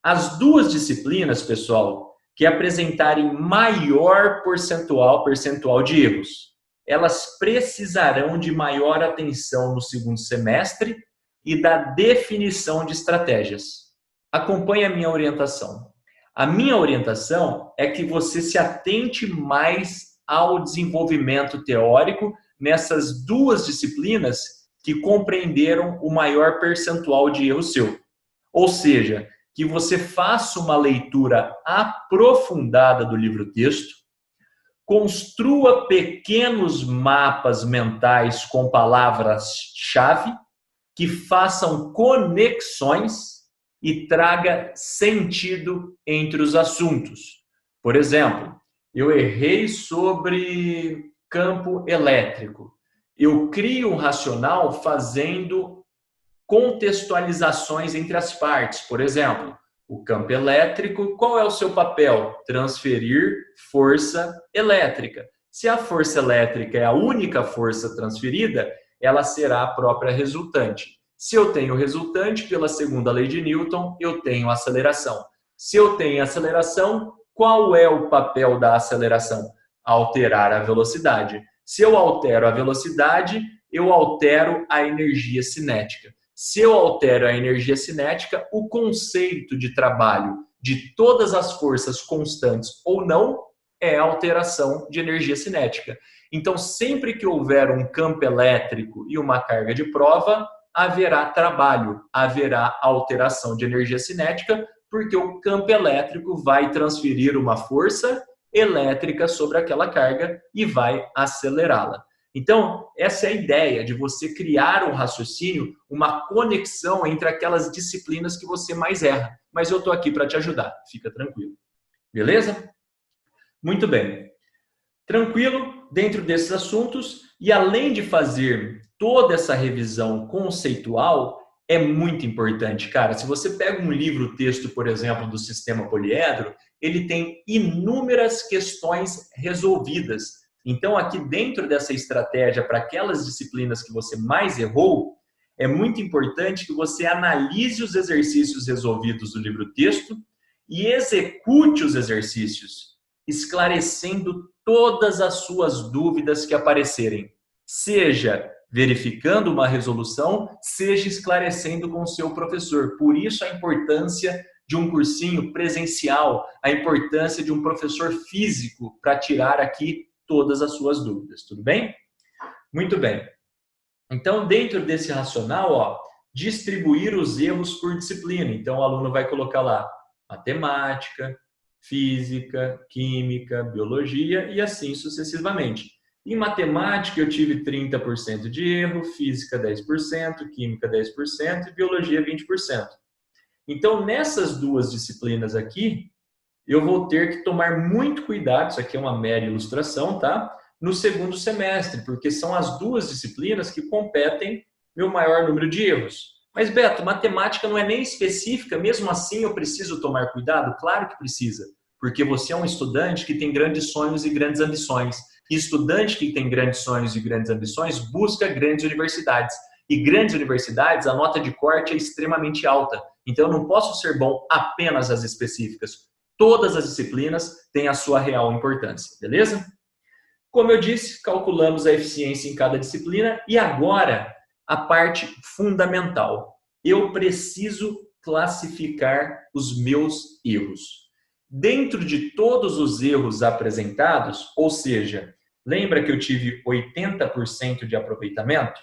As duas disciplinas, pessoal, que apresentarem maior percentual de erros, elas precisarão de maior atenção no segundo semestre e da definição de estratégias. Acompanhe a minha orientação. A minha orientação é que você se atente mais ao desenvolvimento teórico nessas duas disciplinas que compreenderam o maior percentual de erro seu. Ou seja, que você faça uma leitura aprofundada do livro-texto, construa pequenos mapas mentais com palavras-chave que façam conexões e traga sentido entre os assuntos. Por exemplo, eu errei sobre campo elétrico. Eu crio um racional fazendo contextualizações entre as partes. Por exemplo, o campo elétrico, qual é o seu papel? Transferir força elétrica. Se a força elétrica é a única força transferida, ela será a própria resultante. Se eu tenho resultante, pela segunda lei de Newton, eu tenho aceleração. Se eu tenho aceleração, qual é o papel da aceleração? Alterar a velocidade. Se eu altero a velocidade, eu altero a energia cinética. Se eu altero a energia cinética, o conceito de trabalho de todas as forças constantes ou não é a alteração de energia cinética. Então, sempre que houver um campo elétrico e uma carga de prova, haverá trabalho, haverá alteração de energia cinética, porque o campo elétrico vai transferir uma força elétrica sobre aquela carga e vai acelerá-la. Então, essa é a ideia de você criar um raciocínio, uma conexão entre aquelas disciplinas que você mais erra. Mas eu estou aqui para te ajudar, fica tranquilo. Beleza? Muito bem. Tranquilo dentro desses assuntos e além de fazer toda essa revisão conceitual, é muito importante, cara. Se você pega um livro-texto, por exemplo, do Sistema Poliedro, ele tem inúmeras questões resolvidas. Então, aqui dentro dessa estratégia, para aquelas disciplinas que você mais errou, é muito importante que você analise os exercícios resolvidos do livro-texto e execute os exercícios, esclarecendo todas as suas dúvidas que aparecerem, seja verificando uma resolução, seja esclarecendo com o seu professor. Por isso a importância de um cursinho presencial, a importância de um professor físico para tirar aqui todas as suas dúvidas, tudo bem? Muito bem. Então, dentro desse racional, ó, distribuir os erros por disciplina. Então, o aluno vai colocar lá matemática, física, química, biologia e assim sucessivamente. Em matemática, eu tive 30% de erro, física 10%, química 10% e biologia 20%. Então, nessas duas disciplinas aqui, eu vou ter que tomar muito cuidado, isso aqui é uma mera ilustração, tá? No segundo semestre, porque são as duas disciplinas que competem meu maior número de erros. Mas, Beto, matemática não é nem específica, mesmo assim eu preciso tomar cuidado? Claro que precisa, porque você é um estudante que tem grandes sonhos e grandes ambições. E estudante que tem grandes sonhos e grandes ambições busca grandes universidades. E grandes universidades, a nota de corte é extremamente alta. Então, eu não posso ser bom apenas às específicas. Todas as disciplinas têm a sua real importância, beleza? Como eu disse, calculamos a eficiência em cada disciplina e agora a parte fundamental. Eu preciso classificar os meus erros. Dentro de todos os erros apresentados, ou seja, lembra que eu tive 80% de aproveitamento?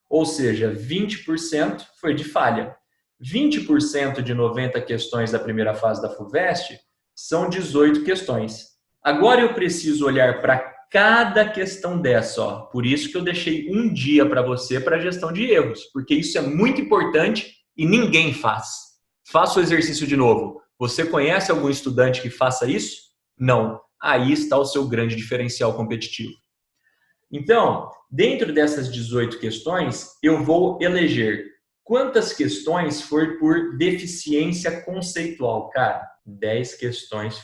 Ou seja, 20% foi de falha. 20% de 90 questões da primeira fase da FUVEST são 18 questões. Agora eu preciso olhar para cada questão dessa, ó. Por isso que eu deixei um dia para você para gestão de erros, porque isso é muito importante e ninguém faz. Faça o exercício de novo. Você conhece algum estudante que faça isso? Não. Aí está o seu grande diferencial competitivo. Então, dentro dessas 18 questões, eu vou eleger quantas questões por deficiência conceitual. Cara, 10 questões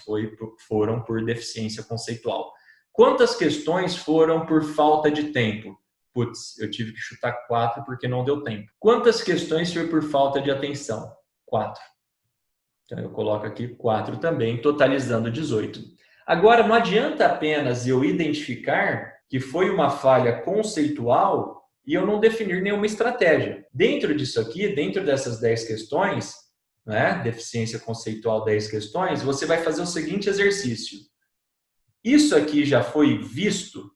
foram por deficiência conceitual. Quantas questões foram por falta de tempo? Putz, eu tive que chutar 4 porque não deu tempo. Quantas questões foi por falta de atenção? 4. Então, eu coloco aqui 4 também, totalizando 18. Agora, não adianta apenas eu identificar que foi uma falha conceitual e eu não definir nenhuma estratégia. Dentro disso aqui, dentro dessas 10 questões, né, deficiência conceitual 10 questões, você vai fazer o seguinte exercício. Isso aqui já foi visto?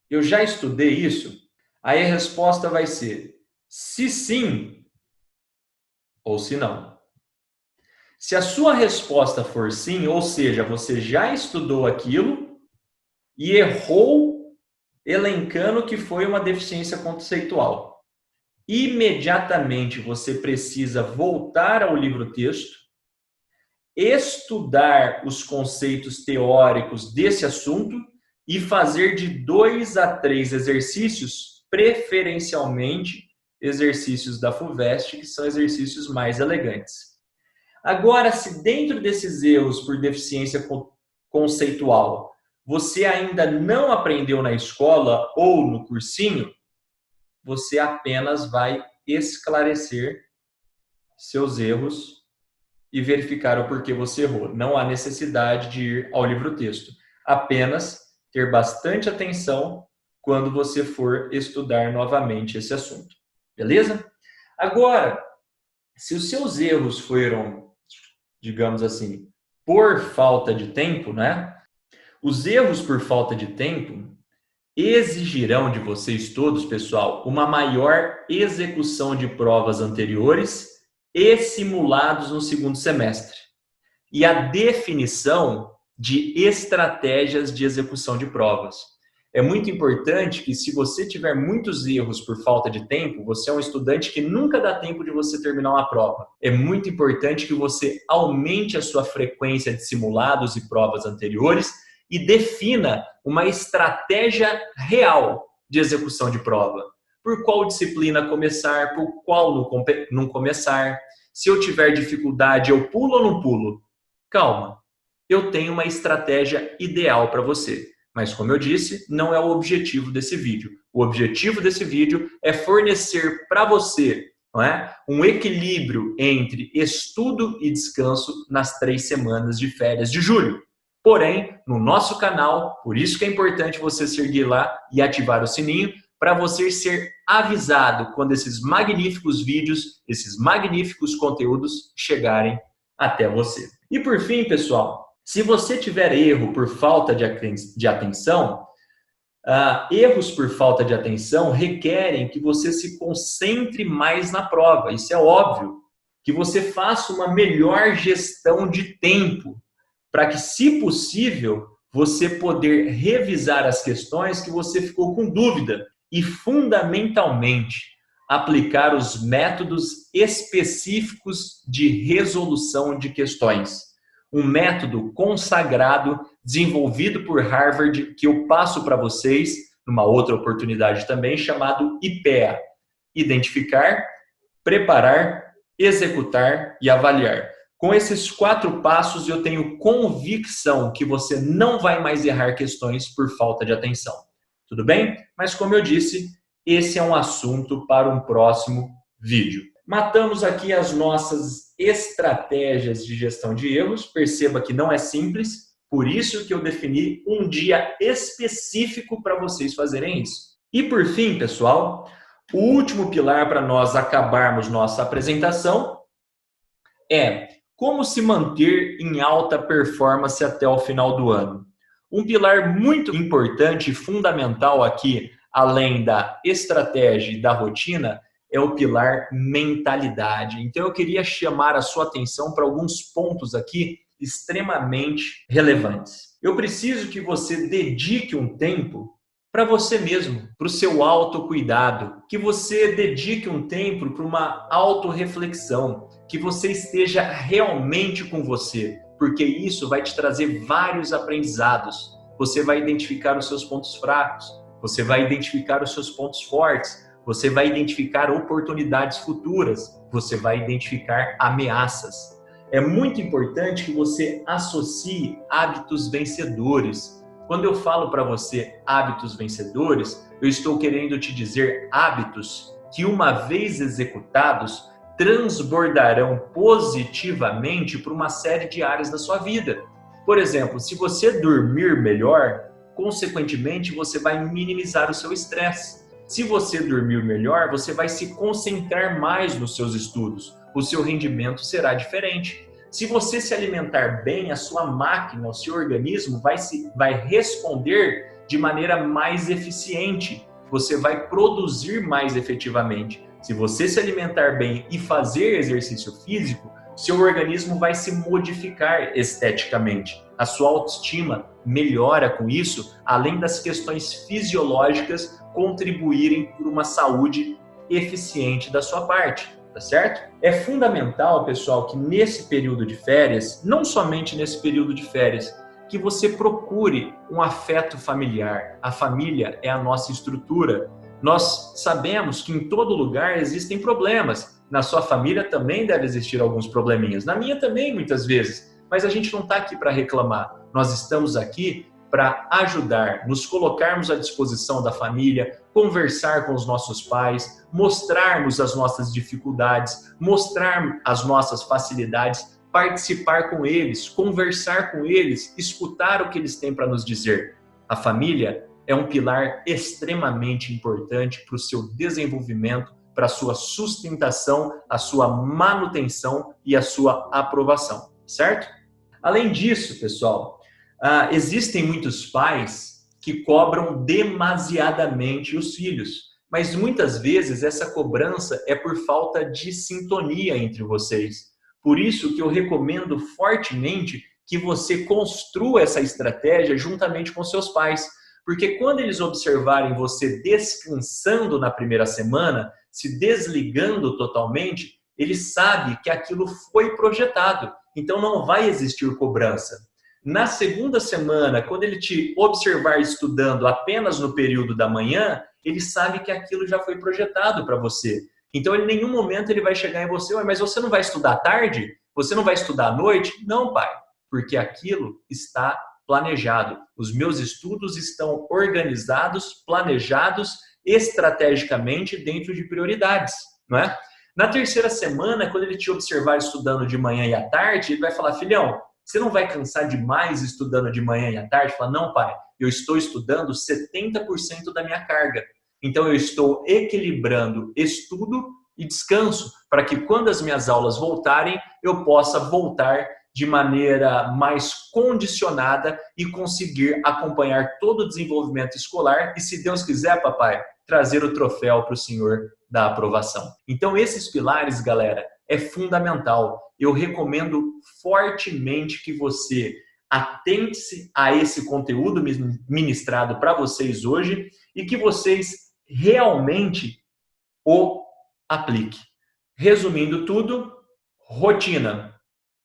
Eu já estudei isso? Aí a resposta vai ser se sim ou se não. Se a sua resposta for sim, ou seja, você já estudou aquilo e errou elencando que foi uma deficiência conceitual, imediatamente você precisa voltar ao livro-texto, estudar os conceitos teóricos desse assunto e fazer de 2 a 3 exercícios, preferencialmente exercícios da FUVEST, que são exercícios mais elegantes. Agora, se dentro desses erros por deficiência conceitual, você ainda não aprendeu na escola ou no cursinho, você apenas vai esclarecer seus erros e verificar o porquê você errou. Não há necessidade de ir ao livro-texto. Apenas ter bastante atenção quando você for estudar novamente esse assunto. Beleza? Agora, se os seus erros foram, digamos assim, por falta de tempo, né? Os erros por falta de tempo exigirão de vocês todos, pessoal, uma maior execução de provas anteriores e simulados no segundo semestre. E a definição de estratégias de execução de provas. É muito importante que, se você tiver muitos erros por falta de tempo, você é um estudante que nunca dá tempo de você terminar uma prova. É muito importante que você aumente a sua frequência de simulados e provas anteriores e defina uma estratégia real de execução de prova. por qual disciplina começar, por qual não começar. Se eu tiver dificuldade, eu pulo ou não pulo? Calma, eu tenho uma estratégia ideal para você. Mas, como eu disse, não é o objetivo desse vídeo. O objetivo desse vídeo é fornecer para você, não é, um equilíbrio entre estudo e descanso nas 3 semanas de férias de julho. Porém, no nosso canal, por isso que é importante você seguir lá e ativar o sininho, para você ser avisado quando esses magníficos vídeos, esses magníficos conteúdos chegarem até você. E por fim, pessoal, se você tiver erro por falta de atenção, erros por falta de atenção requerem que você se concentre mais na prova. Isso é óbvio. Que você faça uma melhor gestão de tempo, para que, se possível, você poder revisar as questões que você ficou com dúvida e, fundamentalmente, aplicar os métodos específicos de resolução de questões. Um método consagrado, desenvolvido por Harvard, que eu passo para vocês numa outra oportunidade também, chamado IPEA. Identificar, preparar, executar e avaliar. Com esses 4 passos, eu tenho convicção que você não vai mais errar questões por falta de atenção. Tudo bem? Mas, como eu disse, esse é um assunto para um próximo vídeo. Matamos aqui as nossas estratégias de gestão de erros. Perceba que não é simples, por isso que eu defini um dia específico para vocês fazerem isso. E por fim, pessoal, o último pilar para nós acabarmos nossa apresentação é como se manter em alta performance até o final do ano. Um pilar muito importante e fundamental aqui, além da estratégia e da rotina, é o pilar mentalidade. Então eu queria chamar a sua atenção para alguns pontos aqui extremamente relevantes. Eu preciso que você dedique um tempo para você mesmo, para o seu autocuidado, que você dedique um tempo para uma autorreflexão, que você esteja realmente com você, porque isso vai te trazer vários aprendizados. Você vai identificar os seus pontos fracos, você vai identificar os seus pontos fortes, você vai identificar oportunidades futuras, você vai identificar ameaças. É muito importante que você associe hábitos vencedores. Quando eu falo para você hábitos vencedores, eu estou querendo te dizer hábitos que, uma vez executados, transbordarão positivamente para uma série de áreas da sua vida. Por exemplo, se você dormir melhor, consequentemente você vai minimizar o seu estresse. Se você dormir melhor, você vai se concentrar mais nos seus estudos. O seu rendimento será diferente. Se você se alimentar bem, a sua máquina, o seu organismo vai responder de maneira mais eficiente. Você vai produzir mais efetivamente. Se você se alimentar bem e fazer exercício físico, seu organismo vai se modificar esteticamente. A sua autoestima melhora com isso, além das questões fisiológicas contribuírem por uma saúde eficiente da sua parte. Tá certo? É fundamental, pessoal, que nesse período de férias, não somente nesse período de férias, que você procure um afeto familiar. A família é a nossa estrutura. Nós sabemos que em todo lugar existem problemas. Na sua família também deve existir alguns probleminhas. Na minha também, muitas vezes. Mas a gente não está aqui para reclamar. Nós estamos aqui para ajudar, nos colocarmos à disposição da família, conversar com os nossos pais, mostrarmos as nossas dificuldades, mostrar as nossas facilidades, participar com eles, conversar com eles, escutar o que eles têm para nos dizer. A família é um pilar extremamente importante para o seu desenvolvimento, para a sua sustentação, a sua manutenção e a sua aprovação, certo? Além disso, pessoal, existem muitos pais que cobram demasiadamente os filhos, mas muitas vezes essa cobrança é por falta de sintonia entre vocês. Por isso que eu recomendo fortemente que você construa essa estratégia juntamente com seus pais, porque quando eles observarem você descansando na primeira semana, se desligando totalmente, eles sabem que aquilo foi projetado, então não vai existir cobrança. Na segunda semana, quando ele te observar estudando apenas no período da manhã, ele sabe que aquilo já foi projetado para você. Então, em nenhum momento ele vai chegar em você, mas você não vai estudar à tarde? Você não vai estudar à noite? Não, pai, porque aquilo está planejado. Os meus estudos estão organizados, planejados estrategicamente dentro de prioridades, não é? Na terceira semana, quando ele te observar estudando de manhã e à tarde, ele vai falar, filhão, você não vai cansar demais estudando de manhã e à tarde? Fala, não, pai, eu estou estudando 70% da minha carga. Então, eu estou equilibrando estudo e descanso para que quando as minhas aulas voltarem, eu possa voltar de maneira mais condicionada e conseguir acompanhar todo o desenvolvimento escolar e, se Deus quiser, papai, trazer o troféu para o senhor da aprovação. Então, esses pilares, galera, é fundamental. Eu recomendo fortemente que você atente-se a esse conteúdo ministrado para vocês hoje e que vocês realmente o apliquem. Resumindo tudo, rotina.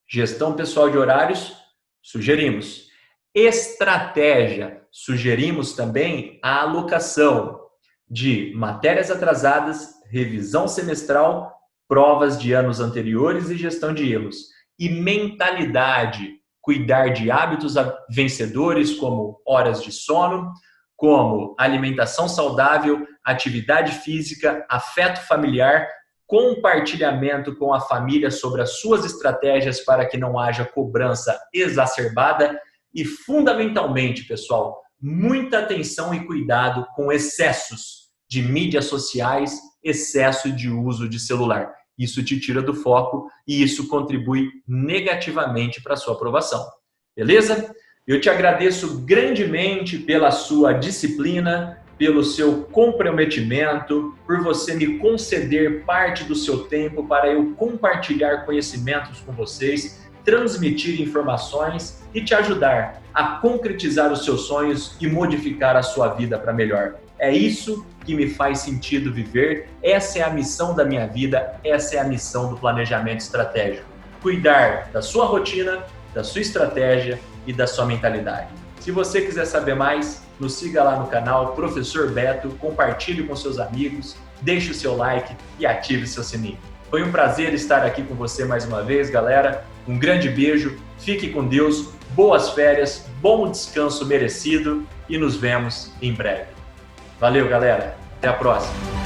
Gestão pessoal de horários, sugerimos. Estratégia, sugerimos também a alocação de matérias atrasadas, revisão semestral, provas de anos anteriores e gestão de erros. E mentalidade, cuidar de hábitos vencedores como horas de sono, como alimentação saudável, atividade física, afeto familiar, compartilhamento com a família sobre as suas estratégias para que não haja cobrança exacerbada e, fundamentalmente, pessoal, muita atenção e cuidado com excessos de mídias sociais, excesso de uso de celular. Isso te tira do foco e isso contribui negativamente para a sua aprovação. Beleza? Eu te agradeço grandemente pela sua disciplina, pelo seu comprometimento, por você me conceder parte do seu tempo para eu compartilhar conhecimentos com vocês, transmitir informações e te ajudar a concretizar os seus sonhos e modificar a sua vida para melhor. É isso que me faz sentido viver, essa é a missão da minha vida, essa é a missão do planejamento estratégico. Cuidar da sua rotina, da sua estratégia e da sua mentalidade. Se você quiser saber mais, nos siga lá no canal Professor Beto, compartilhe com seus amigos, deixe o seu like e ative o seu sininho. Foi um prazer estar aqui com você mais uma vez, galera. Um grande beijo, fique com Deus, boas férias, bom descanso merecido e nos vemos em breve. Valeu, galera. Até a próxima.